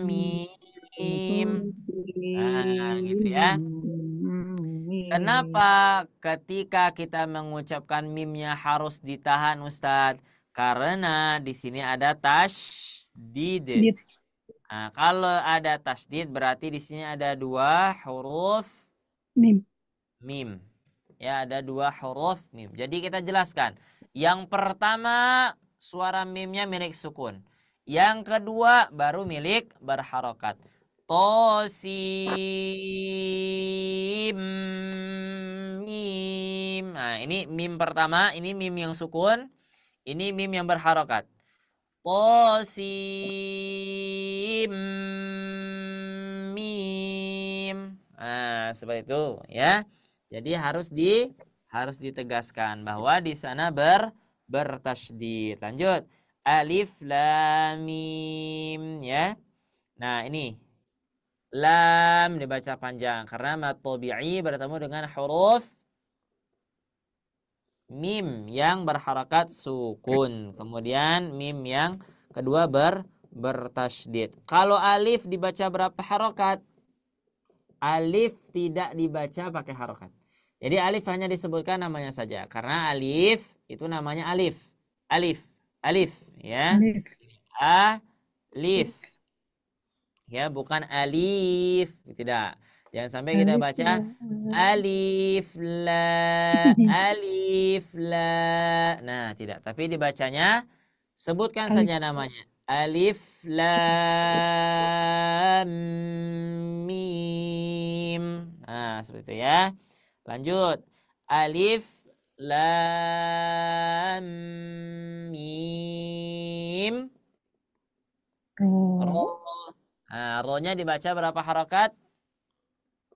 mim. Nah, gitu ya. Kenapa ketika kita mengucapkan mimnya harus ditahan, Ustadz? Karena di sini ada tasdid. Dit. Nah, kalau ada tasdid berarti di sini ada dua huruf Mim. mim. Ya, ada dua huruf mim. Jadi kita jelaskan. Yang pertama suara mimnya milik sukun. Yang kedua baru milik berharokat. Tosim mim. Nah, ini mim pertama, ini mim yang sukun, ini mim yang berharokat. Tosim mim. Nah, seperti itu ya. Jadi harus ditegaskan bahwa di sana bertasydid. Lanjut. Alif lam mim ya. Nah, ini lam dibaca panjang karena mad tabi'i bertemu dengan huruf mim yang berharakat sukun. Kemudian mim yang kedua bertasydid. Kalau alif dibaca berapa harokat? Alif tidak dibaca pakai harokat. Jadi alif hanya disebutkan namanya saja. Karena alif itu namanya alif. Alif. Alif. Ya. Alif. Alif. Ya, bukan alif. Tidak. Jangan sampai kita Alif baca lam. alif la, alif la. Nah, tidak. Tapi dibacanya sebutkan Alif. saja namanya. Alif lam mim. Nah, seperti itu ya. Lanjut. Alif lam mim. Ro. Ro. Nah, ro-nya dibaca berapa harokat?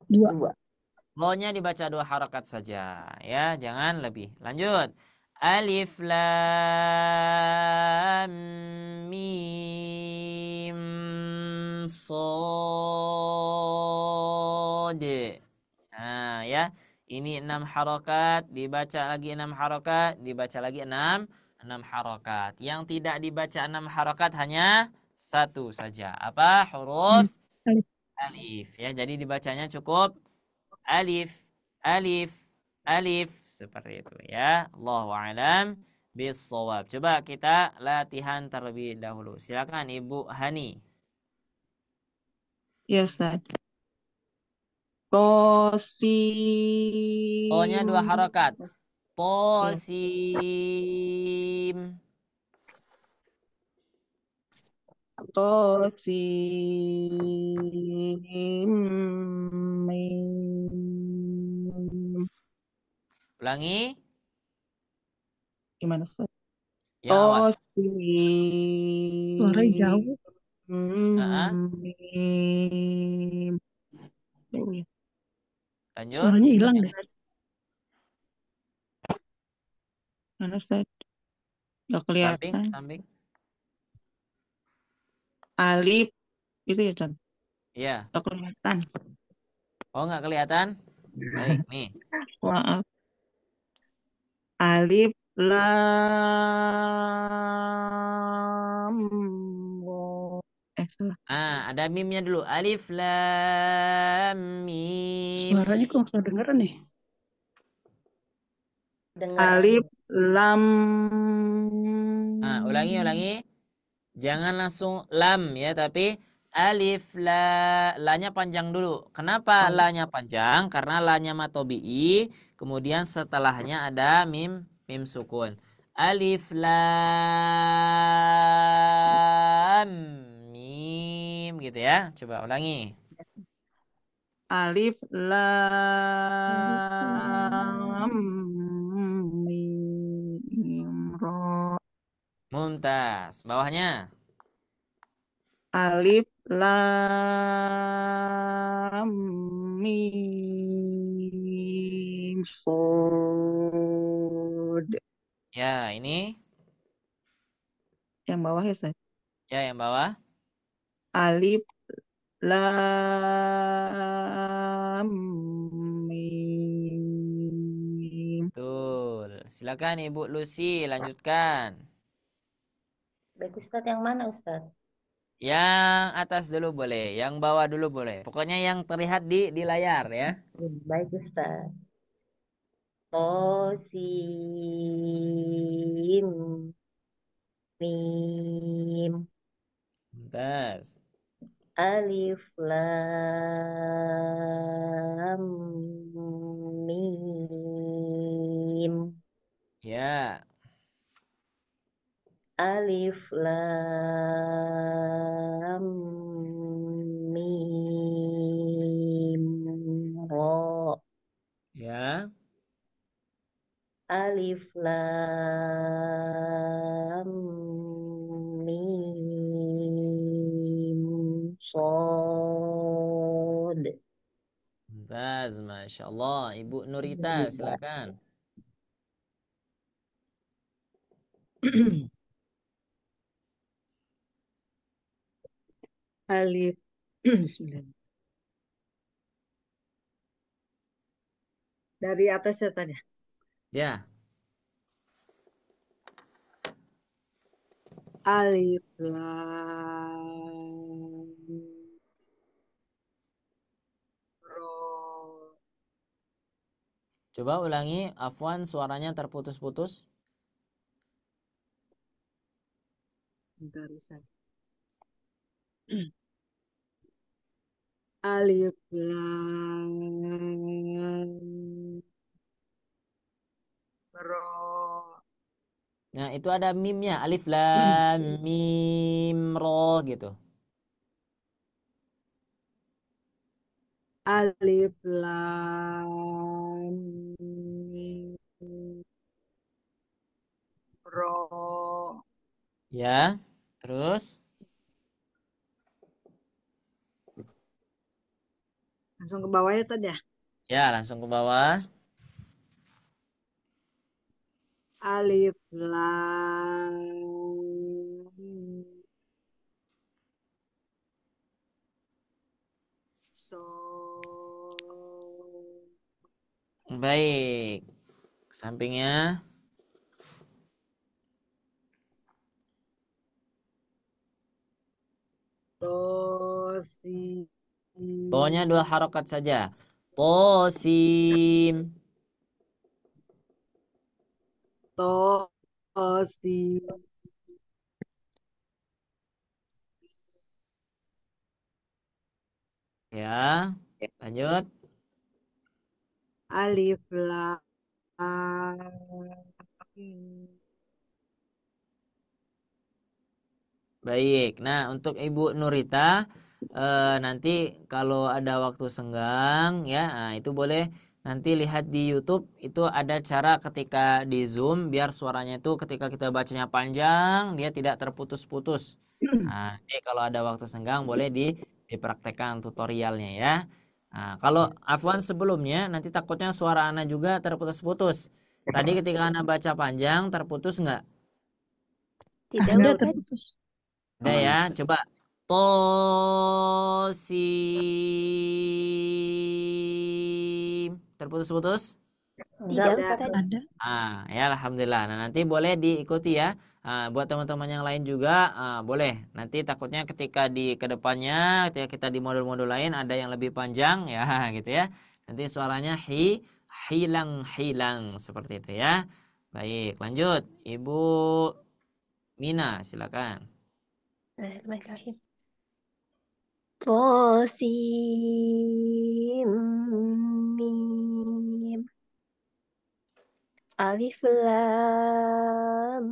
2. Ro-nya dibaca 2 harokat saja ya, jangan lebih. Lanjut. Alif lam mim sod. Nah, ya. Ini 6 harokat, dibaca lagi 6 harokat, dibaca lagi 6 harokat. Yang tidak dibaca 6 harokat hanya satu saja. Apa? Huruf Alif. alif ya. Jadi dibacanya cukup alif, alif, alif seperti itu ya. Allahu a'lam bissawab. Coba kita latihan terlebih dahulu. Silakan Ibu Hani. Ya Ustaz. Tosim. O-nya 2 harokat. Ya. Tosim. Tosim. Mim. Ulangi Gimana Ustaz? yang awal. Tosim. Suaranya jauh. Mim. Jauh ya. Lanjut. Suaranya hilang deh. Mana Ustaz? Gak Samping, kelihatan. samping. Alif. Itu ya Ustaz? Iya. Gak kelihatan. Oh, nggak kelihatan? Baik, nih. Maaf. Alif lam ro. Salah. Ada mimnya dulu. Alif lam mim. Suaranya kok nggak kedengeran nih. Alif lam. Ulangi. Jangan langsung lam ya, tapi alif la-nya panjang dulu. Kenapa la-nya panjang? Karena la-nya matobi'i, kemudian setelahnya ada mim sukun. Alif lam mim gitu ya. Coba ulangi. Alif lam mim ro. Mumtaz. Bawahnya. Alif lam mim sod. Ya, ini. Yang bawah ya Ustaz. Ya, yang bawah. Alif lam mim. Betul. Silakan Ibu Lucy lanjutkan. Baik Ustadz, yang mana Ustadz? Yang atas dulu boleh, yang bawah dulu boleh. Pokoknya yang terlihat di layar ya. Baik Ustadz. Tosim mim. Mumtaz. Alif lam mim. Ya. Alif lam mim ro. Ya. Alif lam mim sod. Mumtaz, Masya Allah. Ibu Nurita, silakan. Alif. Bismillah. Dari atas ya tadi. Ya. Alif lam ro. Coba ulangi, Afwan, suaranya terputus-putus. Bentar, Ustaz. Alif lam ro. Nah, itu ada mimnya, alif lam mim ro gitu. Alif lam mim ro. Ya. Terus Langsung ke bawah ya tadi ya. ya, langsung ke bawah. Alif lam so. Baik. Sampingnya. To si. To-nya 2 harokat saja. Tosim. To si. Ya. Lanjut. Alif lam Baik. Nah, untuk Ibu Nurita nanti kalau ada waktu senggang ya, nah, itu boleh nanti lihat di YouTube, itu ada cara ketika di Zoom biar suaranya itu ketika kita bacanya panjang dia tidak terputus-putus. Nah, nanti kalau ada waktu senggang boleh dipraktekkan tutorialnya ya. Nah, kalau Afwan sebelumnya nanti takutnya suara Ana juga terputus-putus. Tadi ketika Ana baca panjang terputus nggak? Tidak, Ada Ustaz. terputus. Ada ya, coba tosim. Terputus-putus? Tidak, Enggak, Ustaz. Ada. Ya alhamdulillah. Nah, nanti boleh diikuti ya. Buat teman-teman yang lain juga boleh. Nanti takutnya ketika di kedepannya, ketika kita di modul-modul lain ada yang lebih panjang ya gitu ya. Nanti suaranya hilang seperti itu ya. Baik, lanjut. Ibu Mina, silakan. Bismillahirrahmanirrahim. Tosim mim. Alif lam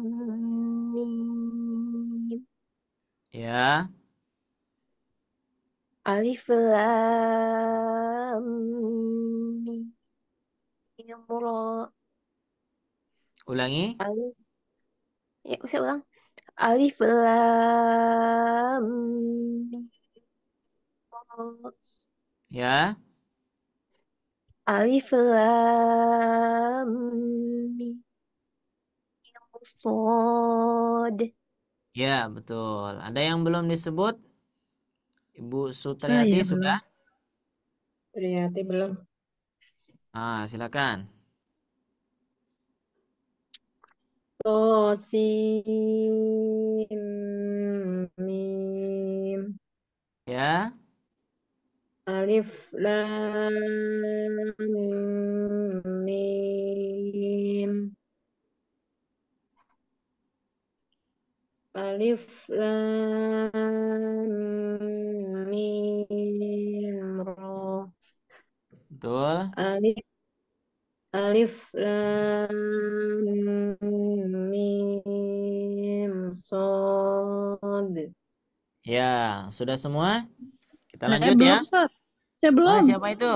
mim. Ya. Alif lam mim ra. Ulangi. Alif, ya, saya ulang. Alif lam mim ra. Ya. Alif lam mim Sod. Ya, betul. Ada yang belum disebut? Ibu Sutriati Saya sudah? belum. Ternyata belum. Silakan. Tosim mim. Ya. Alif lam mim Alif lam mim ra. Betul. Alif Alif lam mim sod. Ya, sudah semua? Kita Saya lanjut belum, ya. Ustaz. Saya Oh, belum. siapa itu?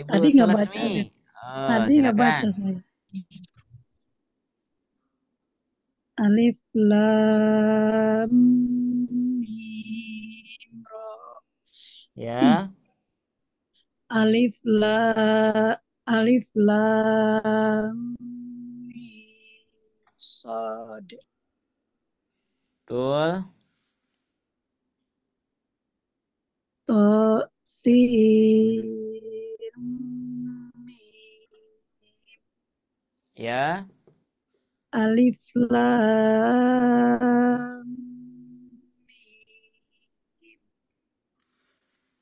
Ibu Tadi nggak baca. Sulasmi. Oh, Tadi nggak baca silakan. saya. Alif lam mim ra. Ya. Alif lam mim sod. Betul. To sin mim. Ya. Alif lam mim.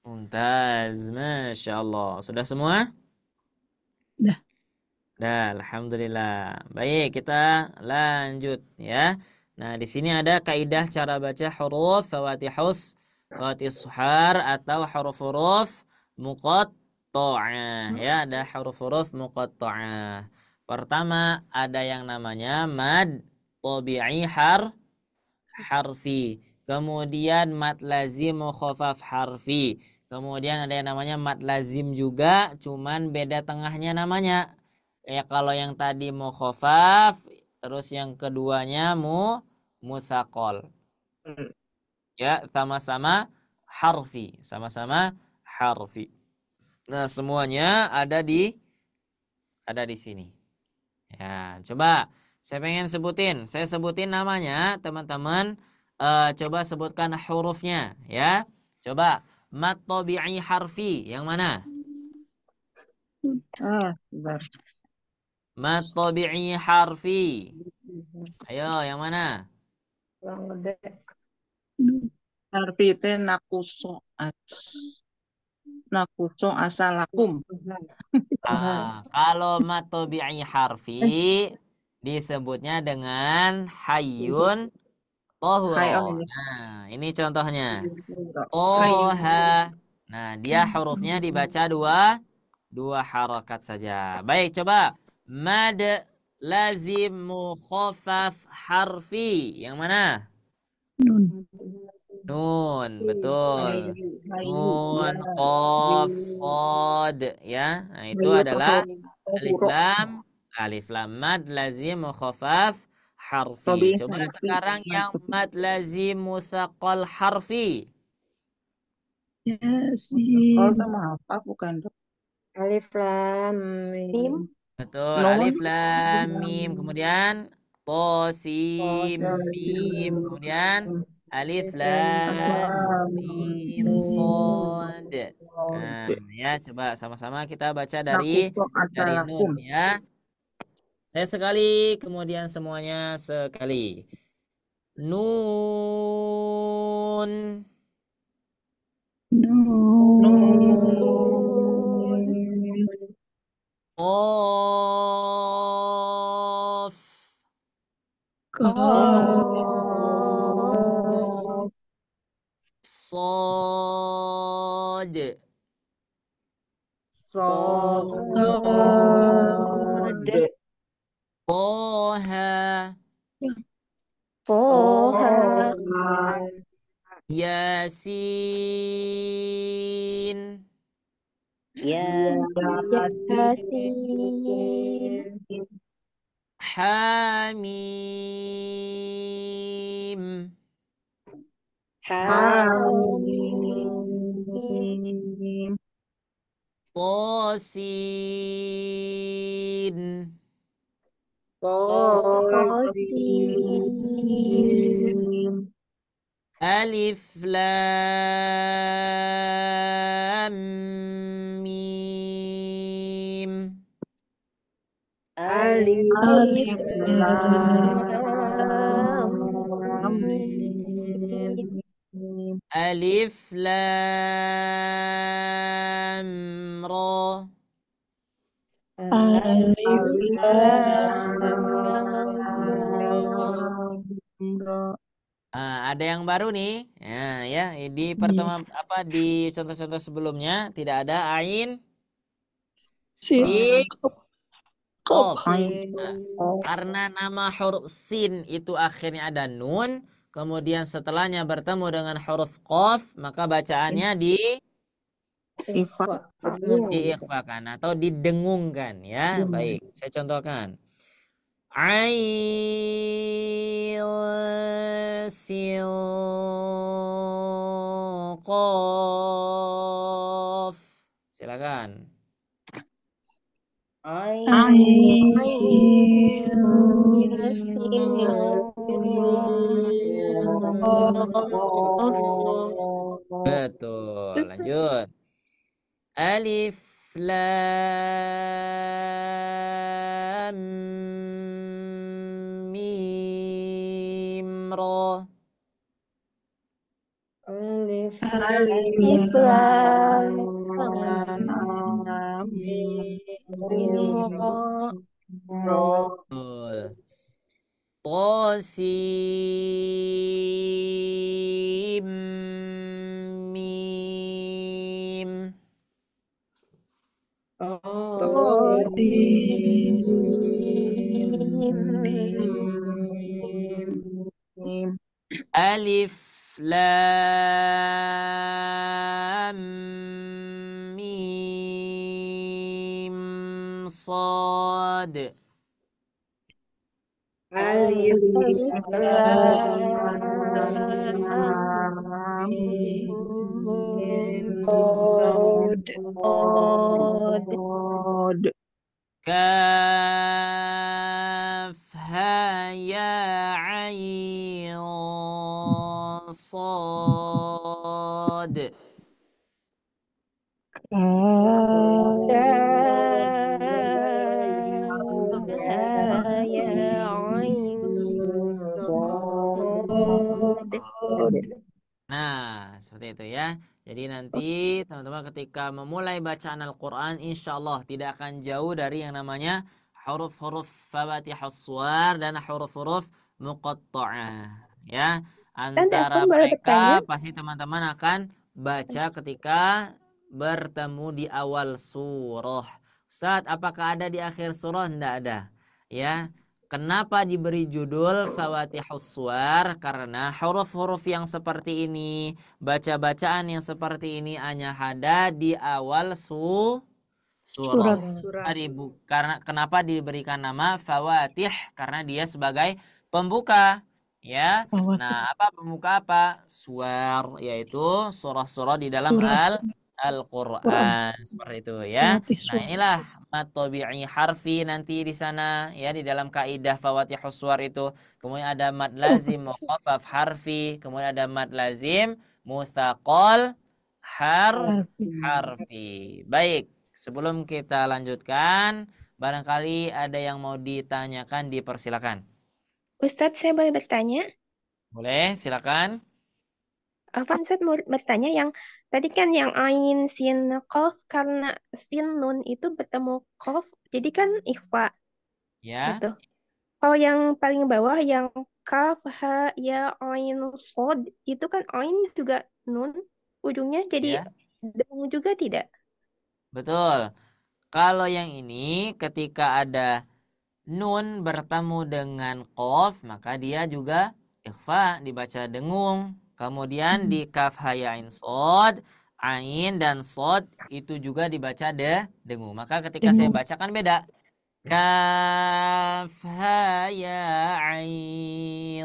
Mumtaz. Masya Allah. Sudah semua? Dah. Dah, alhamdulillah. Baik, kita lanjut ya. Nah, di sini ada kaidah cara baca huruf fawatis suhar atau huruf-huruf muqatta'ah ya, ada huruf-huruf muqatta'ah. Pertama ada yang namanya mad tabi'i harfi. Kemudian mad lazim mukhafaf harfi. Kemudian ada yang namanya mad lazim juga, cuman beda tengahnya namanya. Ya kalau yang tadi mukhafaf, terus yang keduanya mutsaqal. Ya, sama-sama harfi. Nah, semuanya ada di sini. Ya, coba saya sebutin namanya, teman-teman. Coba sebutkan hurufnya ya. Coba mat tabi'i harfi yang mana? Bentar. Mat tabi'i harfi. Ayo, yang mana? Yang gede. Harfi teh nakuso asalakum. Kalau mat tabi'i harfi disebutnya dengan hayyun Hai tohuro. on ini. Nah, ini contohnya. Hai. Toha. Nah, dia hurufnya dibaca dua harakat saja. Baik, coba. Mad lazim mukhafaf harfi. Yang mana? Nun. Nun, betul. Nun, qaf, sod, ya. Nah, itu adalah alif lam mad lazim mukhafaf harfi. Tobi Coba harfi. sekarang yang mad lazim mutsaqal harfi. Kalau Yasin. sama apa bukan? Alif lam Mim. mim. Betul, Nun. alif lam mim, kemudian to sim mim, kemudian alif lam mim sod. Nah, ya coba sama-sama kita baca dari Nakuso nun asalakum. ya. Saya sekali, kemudian semuanya sekali. Nun. Nun. Qaf. Qaf. Sod. Sod. Toha. Toha. Yasin. Yasin. Hamim. Hamim. Tosin. Tosin. Alif lam mim. Alif Alif lam Amin. mim. Alif lam ra. Alif Alif lam lam ra. Ro. Ada yang baru nih. Ya, di pertemuan di contoh-contoh sebelumnya tidak ada ain, Sin. sin, Kof. qaf. Sin. Karena nama huruf sin itu akhirnya ada nun, kemudian setelahnya bertemu dengan huruf qaf, maka bacaannya Ikhfa. diikhfakan atau didengungkan ya. Baik, saya contohkan. Ain sin qaf. Silakan. Ain. Betul. Lanjut. Alif lam mim ra. Alif Alif lam lam mim ro. Betul. Qasim mim. Mim. Alif lam mim sad. Alif Lam mim Od. Kaf ha ya ain sad. Nah, seperti itu ya. Jadi nanti teman-teman ketika memulai bacaan Al-Quran, insya Allah tidak akan jauh dari yang namanya huruf-huruf fawathihus suwar dan huruf-huruf muqatta'ah. Ya, antara mereka pasti teman-teman akan baca ketika bertemu di awal surah. Ustaz, apakah ada di akhir surah? Tidak ada. Ya, kenapa diberi judul Fawatihus Suwar? Karena huruf-huruf yang seperti ini, baca-bacaan yang seperti ini hanya ada di awal surah. Karena kenapa diberikan nama Fawatih? Karena dia sebagai pembuka. Ya. Nah, apa pembuka apa? Suwar, yaitu surah-surah di dalam Al-Quran. Seperti itu ya. Nah, inilah mad tabi'i harfi nanti di sana ya, di dalam kaidah Fawatihus Suwar itu. Kemudian ada mad lazim mukhaffaf harfi, kemudian ada mad lazim mutsaqal harfi. Baik, sebelum kita lanjutkan, barangkali ada yang mau ditanyakan, dipersilakan. Ustadz, saya boleh bertanya? Boleh, silakan. Ustadz mau bertanya yang tadi kan yang ain, sin, qaf, karena sin, nun itu bertemu qaf, jadi kan ikhfa Ya. gitu. Kalau yang paling bawah yang kaf, ha, ya, ain, sod, itu kan ain juga nun, ujungnya jadi dengung juga tidak? Betul. Kalau yang ini ketika ada nun bertemu dengan qaf, maka dia juga ikhfa, dibaca dengung. Kemudian di kaf ha ya ain sod, ain dan sod itu juga dibaca dengung. Maka ketika saya bacakan beda. Kaf ha ya ain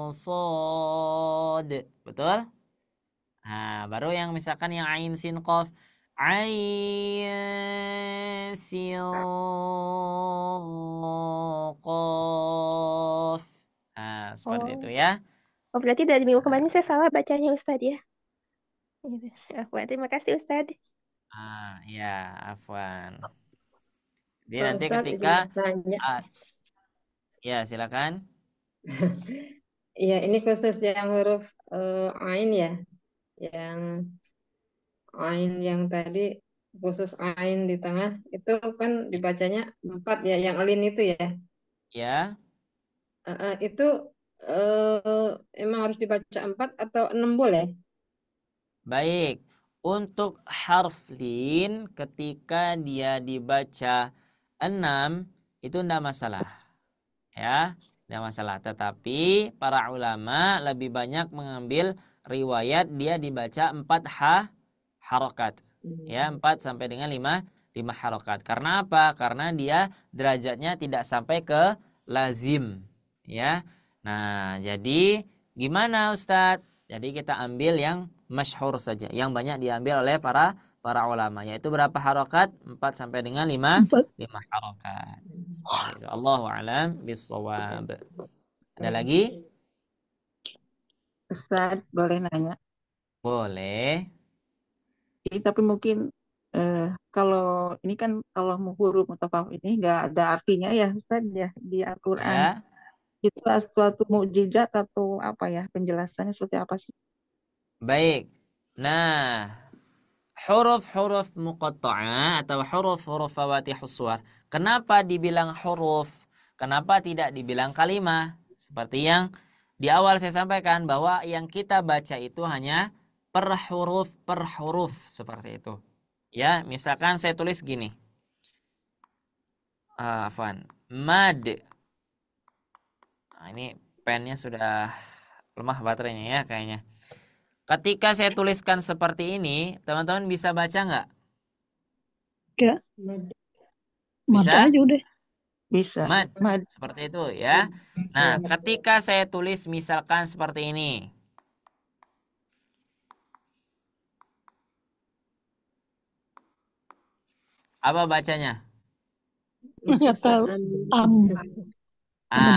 sod. Betul? Nah, baru yang misalkan yang ain sin qaf, ain sin qaf. Nah, seperti itu ya. Oh, berarti dari minggu kemarin saya salah bacanya Ustadz ya. Terima kasih Ustadz. Ya, afwan. Jadi Pak nanti Ustadz, ketika izin tanya. ya, silakan. Ya, ini khusus yang huruf ain ya. Yang ain yang tadi khusus ain di tengah itu kan dibacanya 4 ya, yang alin itu ya. Ya. Itu emang harus dibaca 4 atau 6 boleh? Baik, untuk harf lin ketika dia dibaca 6 itu tidak masalah. Ya, tidak masalah. Tetapi para ulama lebih banyak mengambil riwayat dia dibaca 4 harokat. Ya, 4 sampai dengan 5 harokat. Karena apa? Karena dia derajatnya tidak sampai ke lazim. Ya. Nah, jadi gimana Ustadz? Jadi kita ambil yang masyhur saja, yang banyak diambil oleh para ulama, yaitu berapa harokat? 4 sampai dengan 5 4. harokat. Seperti itu. Allahu a'lam bishawab. Ada lagi? Ustaz, boleh nanya? Boleh. Jadi, tapi mungkin kalau ini kan kalau huruf mutafaq ini nggak ada artinya ya Ustaz ya di Al-Quran. Ya. Itu suatu mukjizat atau apa ya, penjelasannya seperti apa sih? Baik. Nah, huruf-huruf muqatta'ah atau huruf-huruf fawatihus suwar. Kenapa dibilang huruf? Kenapa tidak dibilang kalimah? Seperti yang di awal saya sampaikan bahwa yang kita baca itu hanya per huruf seperti itu. Ya, misalkan saya tulis gini. Afwan. Mad. Nah, ini pennya sudah lemah baterainya ya kayaknya. Ketika saya tuliskan seperti ini, teman-teman bisa baca nggak? Enggak. Mad Bisa? aja udah. Bisa. Mad. Mad. Seperti itu ya. Nah, ketika saya tulis misalkan seperti ini. Apa bacanya? Nggak tahu. Mad.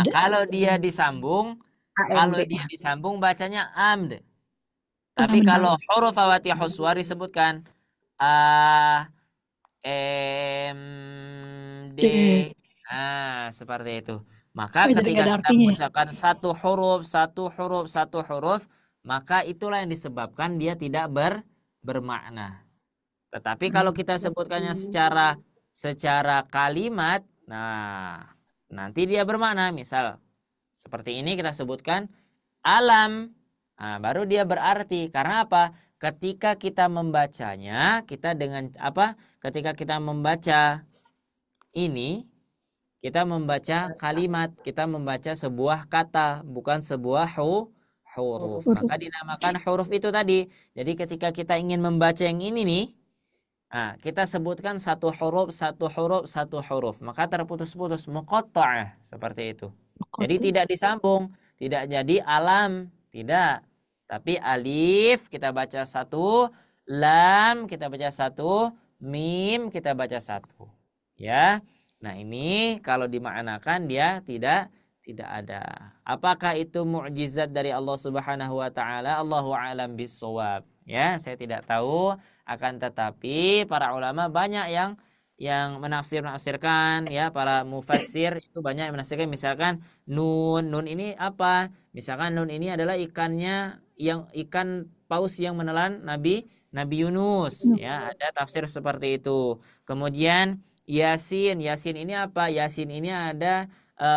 Kalau dia disambung, bacanya amd. Tapi Amd. kalau huruf fawatihus suwar disebutkan a, m, d. D. Seperti itu. Maka Jadi ketika nggak ada kita artinya. mengucapkan satu huruf, maka itulah yang disebabkan dia tidak bermakna. Tetapi kalau kita sebutkannya secara kalimat, nah nanti dia bermakna. Misal seperti ini kita sebutkan alam. Nah, baru dia berarti. Karena apa? Ketika kita membacanya, kita dengan apa? Ketika kita membaca ini, kita membaca kalimat, kita membaca sebuah kata, bukan sebuah huruf. Maka dinamakan huruf itu tadi. Jadi ketika kita ingin membaca yang ini nih, kita sebutkan satu huruf, maka terputus-putus, muqatta'ah, seperti itu. Jadi tidak disambung, tidak jadi alam, tidak. Tapi alif kita baca satu, lam kita baca satu, mim kita baca satu. Ya. Nah, ini kalau dimaknakan dia tidak ada. Apakah itu mukjizat dari Allah Subhanahu wa taala? Allahu a'lam bissawab. Ya, saya tidak tahu, akan tetapi para ulama banyak yang menafsirkan, ya, para mufassir itu banyak yang menafsirkan. Misalkan nun ini apa? Misalkan nun ini adalah ikan paus yang menelan Nabi Yunus, ya, ada tafsir seperti itu. Kemudian Yasin ini apa? Yasin ini ada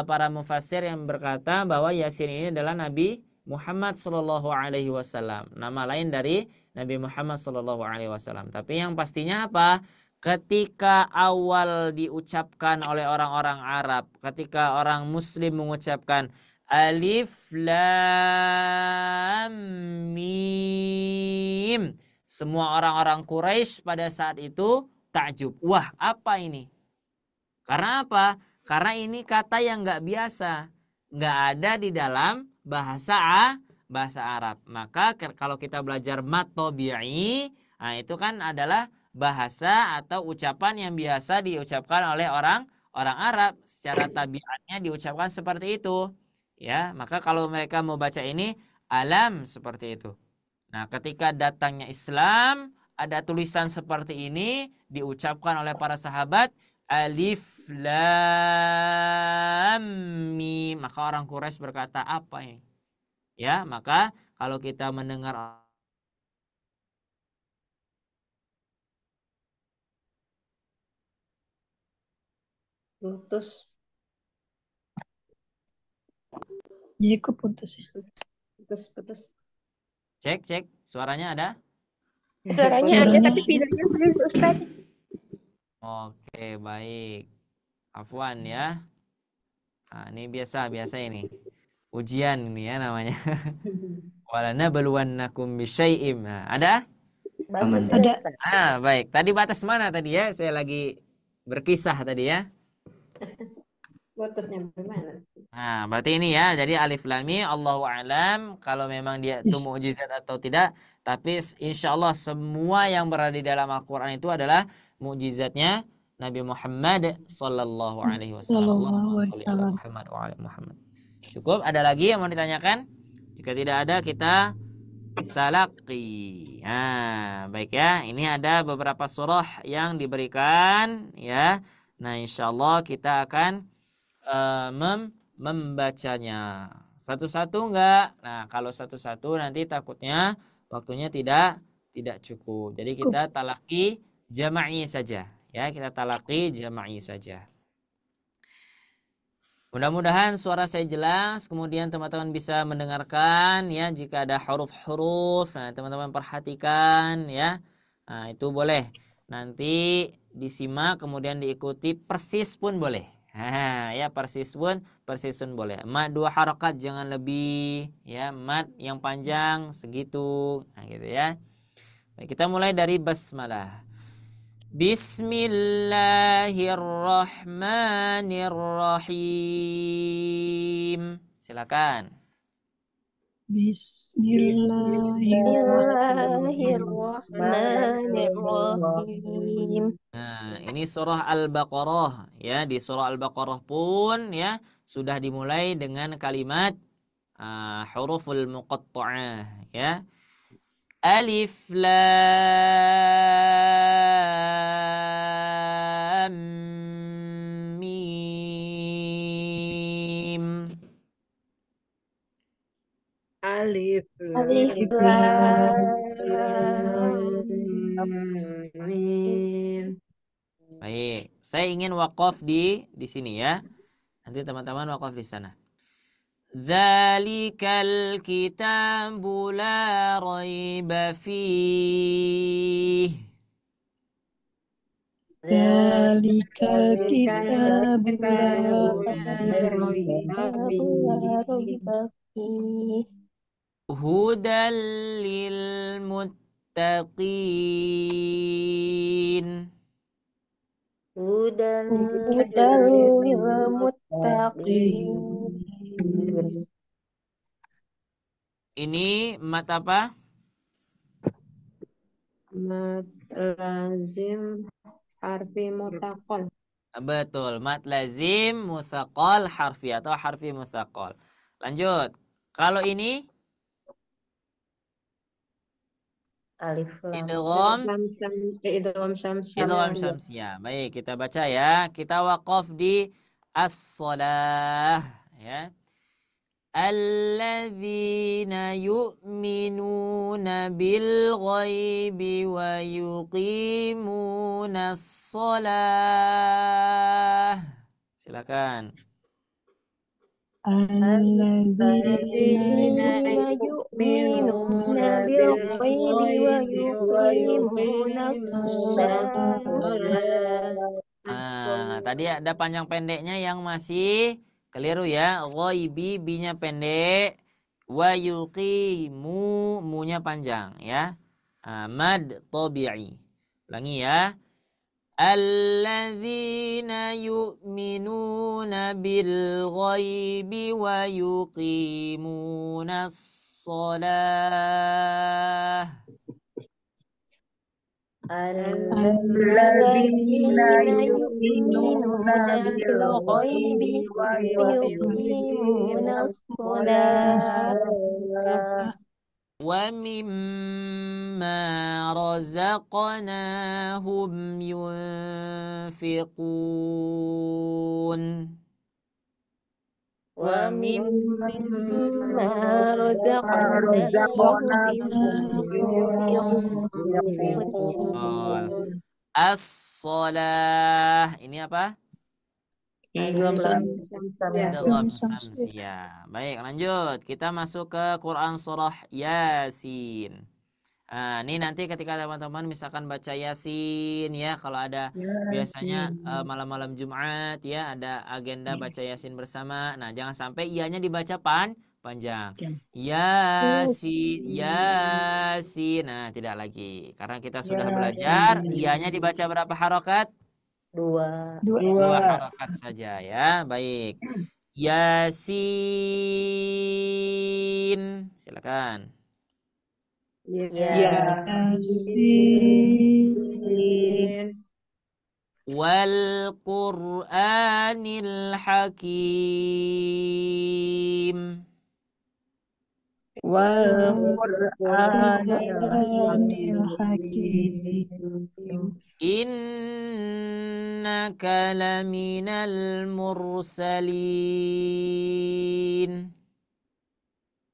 para mufassir yang berkata bahwa Yasin ini adalah Nabi Muhammad Sallallahu Alaihi Wasallam, nama lain dari Nabi Muhammad Sallallahu Alaihi Wasallam. Tapi yang pastinya apa? Ketika awal diucapkan oleh orang-orang Arab, ketika orang Muslim mengucapkan alif lam mim, semua orang-orang Quraisy pada saat itu takjub. Wah, apa ini? Karena apa? Karena ini kata yang nggak biasa, nggak ada di dalam bahasa Arab. Maka kalau kita belajar mat tabi'i, itu kan adalah bahasa atau ucapan yang biasa diucapkan oleh orang Arab, secara tabiatnya diucapkan seperti itu. Ya, maka kalau mereka mau baca ini alam seperti itu. Nah, ketika datangnya Islam, ada tulisan seperti ini diucapkan oleh para sahabat, alif lam mim. Maka orang Quraisy berkata, apa ini? Ya, maka kalau kita mendengar Putus. Jadi kok putus ya? Putus. Cek, suaranya ada? Suaranya ada Suaranya tapi videonya please Ustaz. Oke, baik. Afwan ya. Nah, ini biasa ini. Ujian ini ya namanya. Walanabluwannakum bisyai'im. Nah, ada? Aman. Bagus ada. Ustaz. Baik. Tadi batas mana tadi ya? Saya lagi berkisah tadi ya. Putusnya bagaimana? Nah, berarti ini ya. Jadi alif lam mim Allahu a'lam kalau memang dia itu mukjizat atau tidak, tapi insya Allah semua yang berada di dalam Al-Qur'an itu adalah mukjizatnya Nabi Muhammad sallallahu alaihi wasallam. Sallallahu Allahumma alaihi shalli ala wasallam. Muhammad wa ala Muhammad. Cukup? Ada lagi yang mau ditanyakan? Jika tidak ada kita talaqi. Nah, baik ya. Ini ada beberapa surah yang diberikan ya. Nah, insya Allah kita akan membacanya satu-satu enggak? Nah, kalau satu-satu nanti takutnya waktunya tidak cukup. Jadi kita talaki jama'i saja ya, kita talaki jama'i saja. Mudah-mudahan suara saya jelas, kemudian teman-teman bisa mendengarkan ya. Jika ada huruf-huruf, nah teman-teman perhatikan ya. Nah, itu boleh. Nanti disimak kemudian diikuti persis pun boleh. Ya persis pun boleh. Mad 2 harakat jangan lebih ya, mad yang panjang segitu. Nah, gitu ya. Baik, kita mulai dari basmalah. Bismillahirrahmanirrahim. Silakan. Bismillahirrahmanirrahim. Nah, ini surah Al-Baqarah ya. Di surah Al-Baqarah pun ya sudah dimulai dengan kalimat huruful muqatta'ah ya. Alif lam mim. Alif Alif lam mim. Baik, saya ingin wakaf di sini ya. Nanti teman-teman wakaf di sana. Dzalikal kitabu la raiba fihi. Zalikal kitabu Hudal lil muttaqin. Hudal lil muttaqin. Ini mat apa? Mad lazim harfi mutaqal. Betul, mat lazim mutsaqal harfi atau harfi mutsaqal. Lanjut. Kalau ini Alif lam. Idgham syamsiah. idgham syamsiah. Baik, kita baca ya. Kita waqaf di as-shalah ya. Alladzina yu'minuna bil ghaibi wa yuqimunas shalah. Silakan. Alladzina yu'minuna bil ghaibi wa yuqimuna shalah. Tadi ada panjang pendeknya yang masih keliru ya. Ghaibi bi-nya pendek, wa yuqimu mu-nya panjang ya. Mad tabi'i. Ulangi ya. Alladzina yu'minuna bil ghaibi wa yuqimunas shalah. Alladzina yu'minuna bil ghaibi wa yuqimuna shalah. Wa mimma razaqnahum yunfiqun. Wa mimma razaqnahum yunfiqun. As-shalah. Ini apa? Idgham Alif lam. lam Ya. Idgham Samsia. samsia. Baik, lanjut. Kita masuk ke Quran surah Yasin. Nah, ini nanti ketika teman-teman misalkan baca Yasin ya, kalau ada biasanya malam-malam Jumat ya ada agenda baca Yasin bersama. Nah, jangan sampai ianya dibaca panjang. Yasin, Yasin. Nah, tidak lagi. Karena kita sudah belajar ianya dibaca berapa harokat? dua. Dua harokat saja ya. Baik. Yasin. Silakan. Yasin. Wal Qur'anil Hakim. Wal Qur'anil Hakim. Innaka laminal mursalin.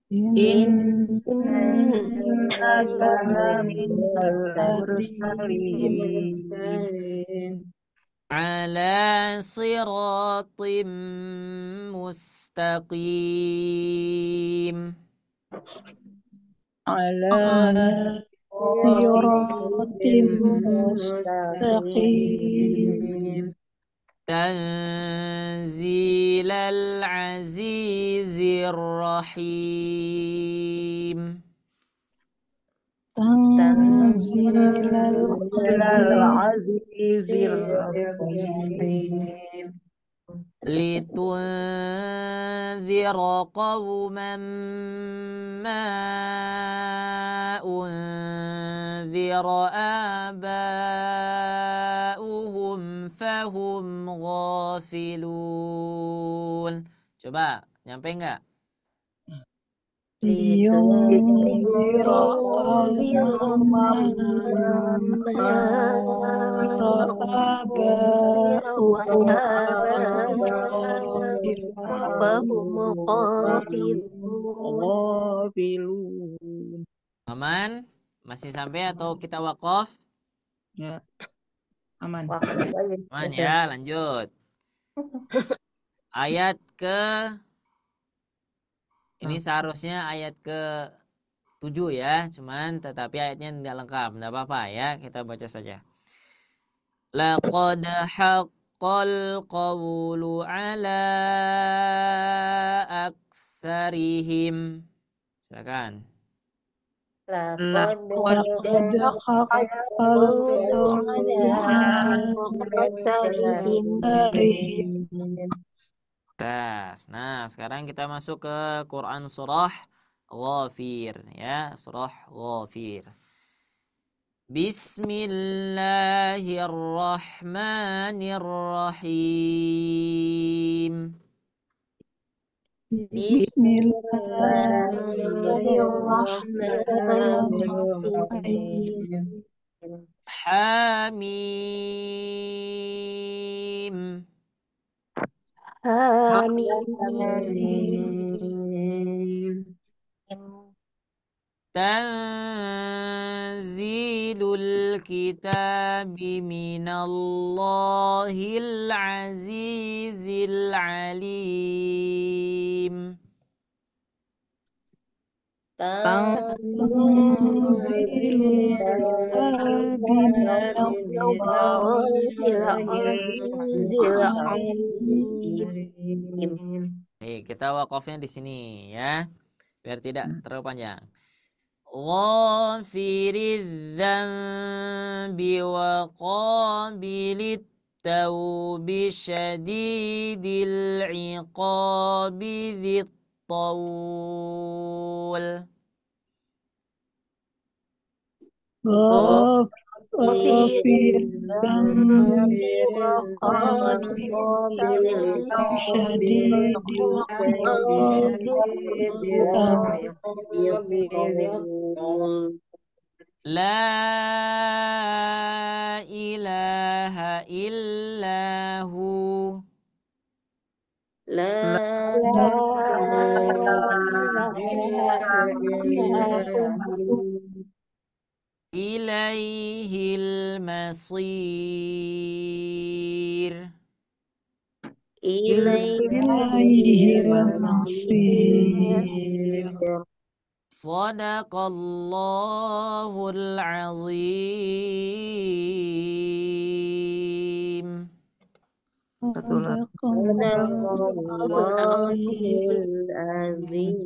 Innaka laminal mursalin. Ala siratim mustaqim. Ala Siratim mustaqim. Tanzilal azizir rahim. Tanzilal azizir rahim. Litunzira qawman ma unzira aba'uhum fahum ghafilun. Coba, nyampe enggak? Liyunzira qawman Ghafilun. Aman? Masih sampai atau kita wakaf? Ya, aman. Aman ya, lanjut. Ayat ini seharusnya ayat ke 7 ya, cuman tetapi ayatnya tidak lengkap, tidak apa-apa ya, kita baca saja. Laqad haqqal qawlu ala aktsarihim. Silakan. Laqad haqqal qawlu ala aktsarihim. Nah, sekarang kita masuk ke Quran surah Ghafir ya, surah Ghafir. Bismillahirrahmanirrahim. Bismillahirrahmanirrahim. Hamim. Tanzilul kitabi minallahil azizil alim. Kita wakafnya di sini ya, biar tidak terlalu panjang. Ghafiriz dzambi wa qabilit taubi syadidil iqabi dzit taul. Ghafir dzambi wa qabilit taubi syadidil La ilaha illahu. Ilaihil masir. إليه إليه المصير المصير. Sadaqallahul azim. Betul. صدق صدق الله الله العظيم. العظيم.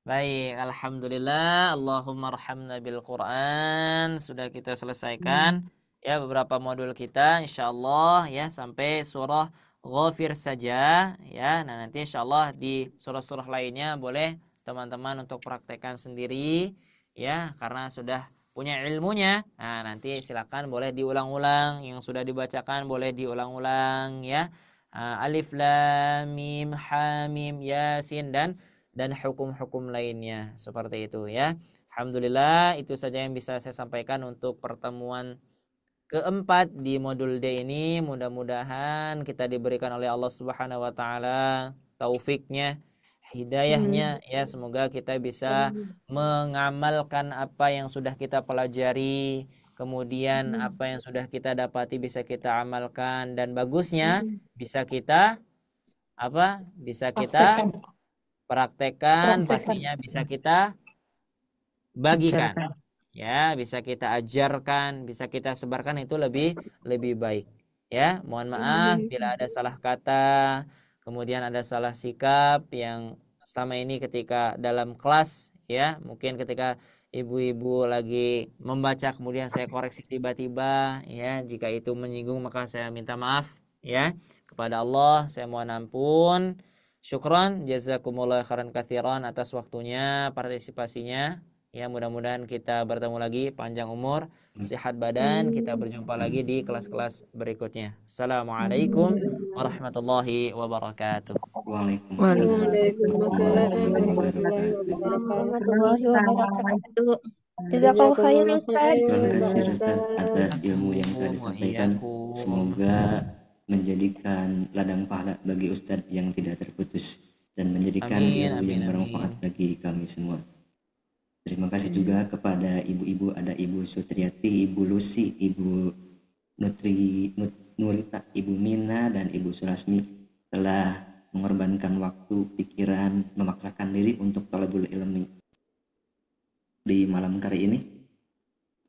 Baik, alhamdulillah. Allahumma arhamna bil Quran. Sudah kita selesaikan ya beberapa modul kita, insyaallah ya sampai surah Ghafir saja ya. Nah, nanti insyaallah di surah-surah lainnya boleh teman-teman untuk praktekkan sendiri ya karena sudah punya ilmunya. Nah, nanti silakan boleh diulang-ulang, yang sudah dibacakan boleh diulang-ulang ya. Alif lam mim ha mim yasin dan hukum-hukum lainnya seperti itu ya. Alhamdulillah itu saja yang bisa saya sampaikan untuk pertemuan keempat di modul D ini. Mudah-mudahan kita diberikan oleh Allah Subhanahu wa taala taufiknya, hidayahnya ya, semoga kita bisa mengamalkan apa yang sudah kita pelajari, kemudian apa yang sudah kita dapati bisa kita amalkan, dan bagusnya bisa kita bisa kita praktekkan, pastinya bisa kita bagikan ya, bisa kita ajarkan, bisa kita sebarkan, itu lebih baik ya. Mohon maaf bila ada salah kata, kemudian ada salah sikap yang selama ini ketika dalam kelas ya, mungkin ketika ibu-ibu lagi membaca kemudian saya koreksi tiba-tiba ya, jika itu menyinggung maka saya minta maaf ya. Kepada Allah saya mohon ampun. Syukran, jazakumullah khairan katsiran atas waktunya, partisipasinya. Ya, mudah-mudahan kita bertemu lagi, panjang umur, sehat badan. Kita berjumpa lagi di kelas-kelas berikutnya. Assalamualaikum warahmatullahi wabarakatuh. Waalaikumsalam warahmatullahi Warahmatullahi wabarakatuh. wabarakatuh. Jazakallahu khairan Ustaz. Terima kasih Ustaz atas ilmu yang telah disampaikan. Semoga menjadikan ladang pahala bagi Ustadz yang tidak terputus dan menjadikan ilmu yang bermanfaat bagi kami semua. Terima kasih juga kepada ibu-ibu, ada Ibu Sutriati, Ibu Lucy, Ibu Nurita, Ibu Mina, dan Ibu Sulasmi telah mengorbankan waktu, pikiran, memaksakan diri untuk talabul ilmi di malam hari ini.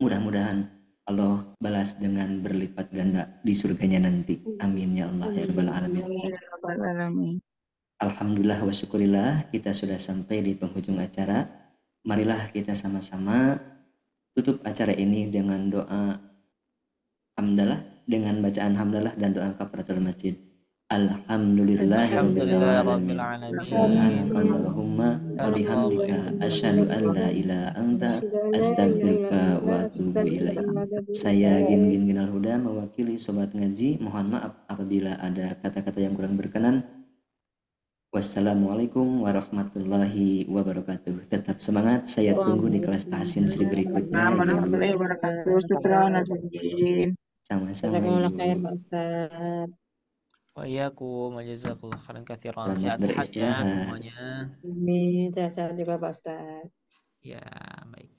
Mudah-mudahan Allah balas dengan berlipat ganda di surganya nanti. Amin ya Allah ya Rabbal Alamin. Alhamdulillah wa syukurillah, kita sudah sampai di penghujung acara. Marilah kita sama-sama tutup acara ini dengan doa hamdalah, dengan bacaan hamdalah dan doa kafaratul masjid. Alhamdulillahirabbil alamin. Subhanakallahumma wa bihamdika asyhadu an la ilaha anta astaghfiruka wa atubu ilaik. Saya Gin Ginal Huda mewakili sobat ngaji, mohon maaf apabila ada kata-kata yang kurang berkenan. Wassalamualaikum warahmatullahi wabarakatuh. Tetap semangat, saya tunggu di kelas tahsin Sri berikutnya. Warahmatullahi wabarakatuh. Syukran. Sama-sama. Jazakumullah khair Pak Ustaz. Wa iyyakum, jazakallahu khairan katsiran. Sehat-sehat ya semuanya. Amin. Sehat-sehat juga Pak Ustaz. Ya, baik.